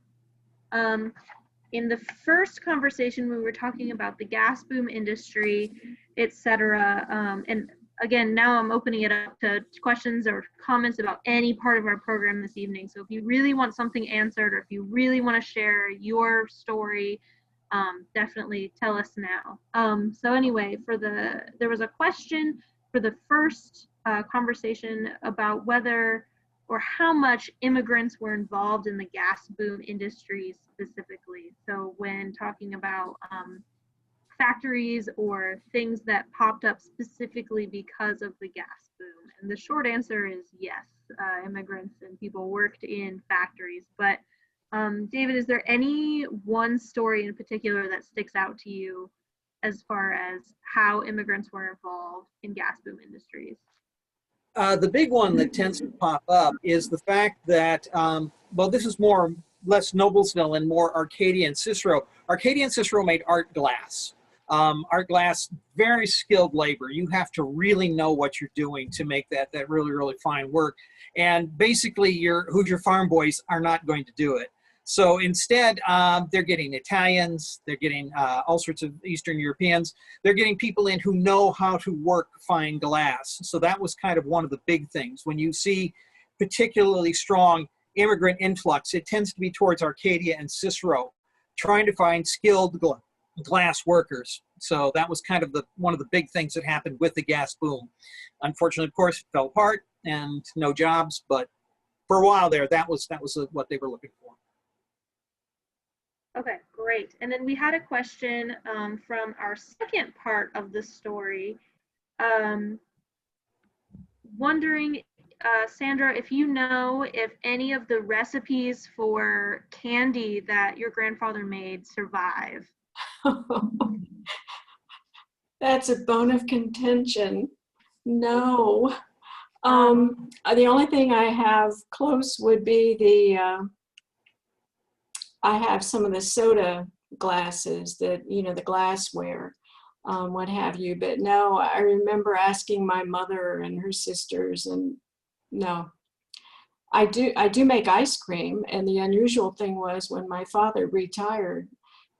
In the first conversation, we were talking about the gas boom industry, etc. And again, now I'm opening it up to questions or comments about any part of our program this evening. So if you really want something answered, or if you really want to share your story, definitely tell us now. So anyway, there was a question for the first conversation about whether or how much immigrants were involved in the gas boom industry specifically. So when talking about factories or things that popped up specifically because of the gas boom. And the short answer is yes, immigrants and people worked in factories. But David, is there any one story in particular that sticks out to you as far as how immigrants were involved in gas boom industries?
The big one that tends to pop up is the fact that, well, this is less Noblesville and more Arcadia and Cicero. Arcadia and Cicero made art glass. Art glass, very skilled labor. You have to really know what you're doing to make that really, really fine work. And basically your Hoosier farm boys are not going to do it. So instead, they're getting Italians, they're getting all sorts of Eastern Europeans. They're getting people in who know how to work fine glass. So that was kind of one of the big things. When you see particularly strong immigrant influx, it tends to be towards Arcadia and Cicero, trying to find skilled glass workers. So that was kind of one of the big things that happened with the gas boom. Unfortunately, of course, it fell apart and no jobs, but for a while there, that was what they were looking for.
Okay, great. And then we had a question from our second part of the story, wondering, Sandra, if you know if any of the recipes for candy that your grandfather made survive.
That's a bone of contention. No. The only thing I have close would be I have some of the soda glasses that, the glassware, what have you. But no, I remember asking my mother and her sisters, and no. I do make ice cream, and the unusual thing was when my father retired,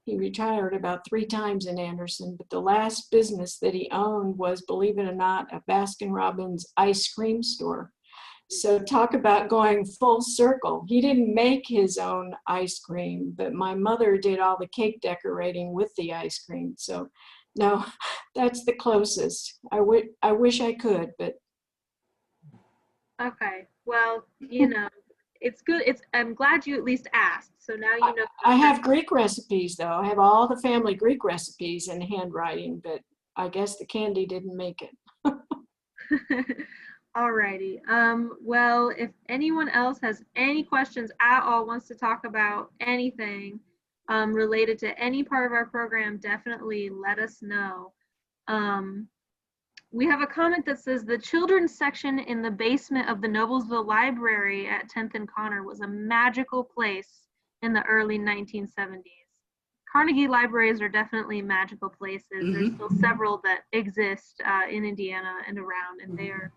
he retired about 3 times in Anderson, but the last business that he owned was, believe it or not, a Baskin-Robbins ice cream store. So talk about going full circle. He didn't make his own ice cream, but my mother did all the cake decorating with the ice cream. So no, that's the closest. I wish I could, but.
Okay, well, it's good. I'm glad you at least asked. So now you know.
I have Greek recipes though. I have all the family Greek recipes in handwriting, but I guess the candy didn't make it.
Alrighty. Well, if anyone else has any questions at all, wants to talk about anything related to any part of our program, definitely let us know. We have a comment that says the children's section in the basement of the Noblesville Library at 10th and Connor was a magical place in the early 1970s. Carnegie libraries are definitely magical places. There's still several that exist in Indiana and around, and they are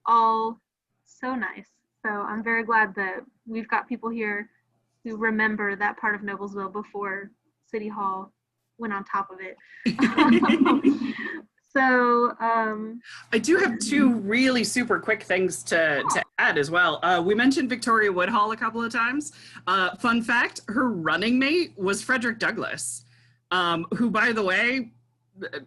all so nice. So I'm very glad that we've got people here who remember that part of Noblesville before City Hall went on top of it. So
I do have two really super quick things to add as well. We mentioned Victoria Woodhull a couple of times. Fun fact, her running mate was Frederick Douglass, who, by the way,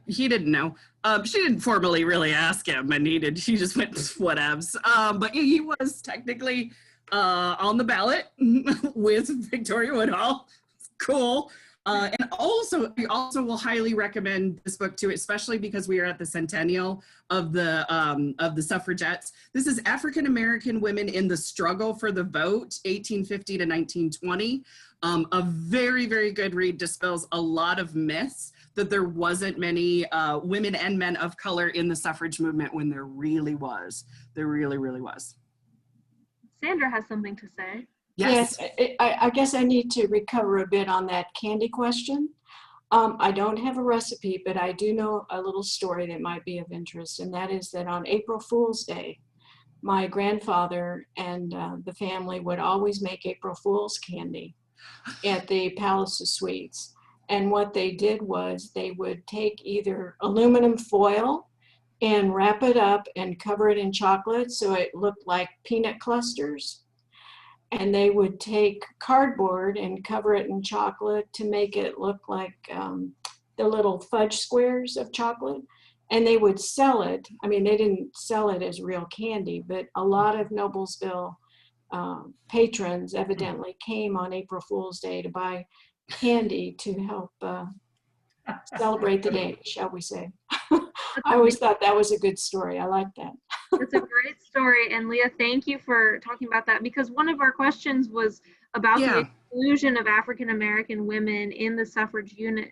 he didn't know. She didn't formally really ask him, and she just went, whatevs. But he was technically on the ballot with Victoria Woodhull. Cool. And also, we also will highly recommend this book too, especially because we are at the centennial of the suffragettes. This is African American Women in the Struggle for the Vote, 1850 to 1920. A very, very good read. Dispels a lot of myths that there wasn't many women and men of color in the suffrage movement when there really was. There really, really was.
Sandra has something to say.
Yes.
I guess I need to recover a bit on that candy question. I don't have a recipe, but I do know a little story that might be of interest, and that is that on April Fool's Day, my grandfather and the family would always make April Fool's candy at the Palace of Sweets. And what they did was they would take either aluminum foil and wrap it up and cover it in chocolate so it looked like peanut clusters. And they would take cardboard and cover it in chocolate to make it look like the little fudge squares of chocolate. And they would sell it. I mean, they didn't sell it as real candy, but a lot of Noblesville patrons evidently came on April Fool's Day to buy candy to help celebrate the day, shall we say. I always thought that was a good story. I like that.
It's a great story. And Leah, thank you for talking about that, because one of our questions was about the exclusion of African American women in the suffrage unit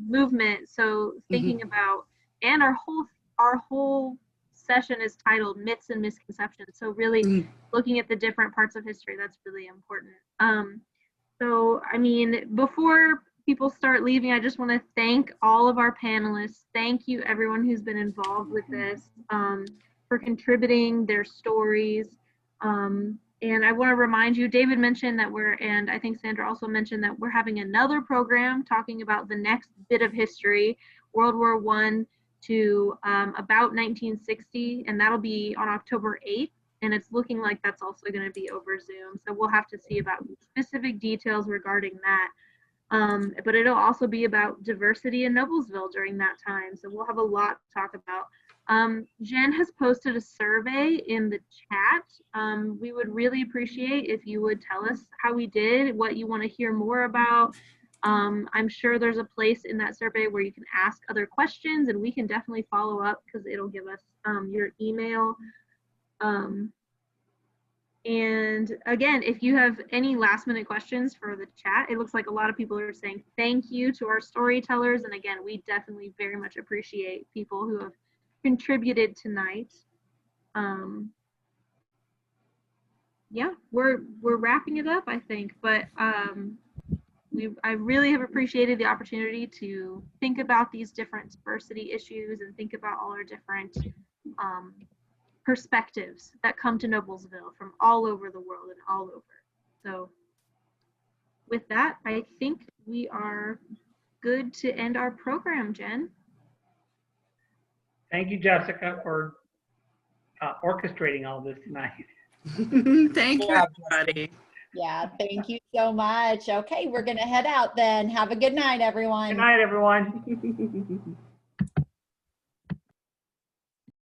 movement. So thinking about, and our whole session is titled Myths and Misconceptions. So really looking at the different parts of history, that's really important. So, I mean, before people start leaving, I just want to thank all of our panelists. Thank you, everyone who's been involved with this, for contributing their stories. And I want to remind you, David mentioned that and I think Sandra also mentioned that we're having another program talking about the next bit of history, World War I to about 1960, and that'll be on October 8th. And it's looking like that's also going to be over Zoom. So we'll have to see about specific details regarding that. But it'll also be about diversity in Noblesville during that time. So we'll have a lot to talk about. Jen has posted a survey in the chat. We would really appreciate if you would tell us how we did, what you want to hear more about. I'm sure there's a place in that survey where you can ask other questions, and we can definitely follow up because it'll give us your email. And again, if you have any last minute questions for the chat, it looks like a lot of people are saying thank you to our storytellers. And again, we definitely very much appreciate people who have contributed tonight. Yeah, we're wrapping it up, I think, but I really have appreciated the opportunity to think about these different diversity issues and think about all our different perspectives that come to Noblesville from all over the world and all over. So with that, I think we are good to end our program, Jen.
Thank you, Jessica, for orchestrating all this tonight.
Thank you, everybody.
Yeah, thank you so much. Okay, we're going to head out then. Have a good night, everyone.
Good night, everyone.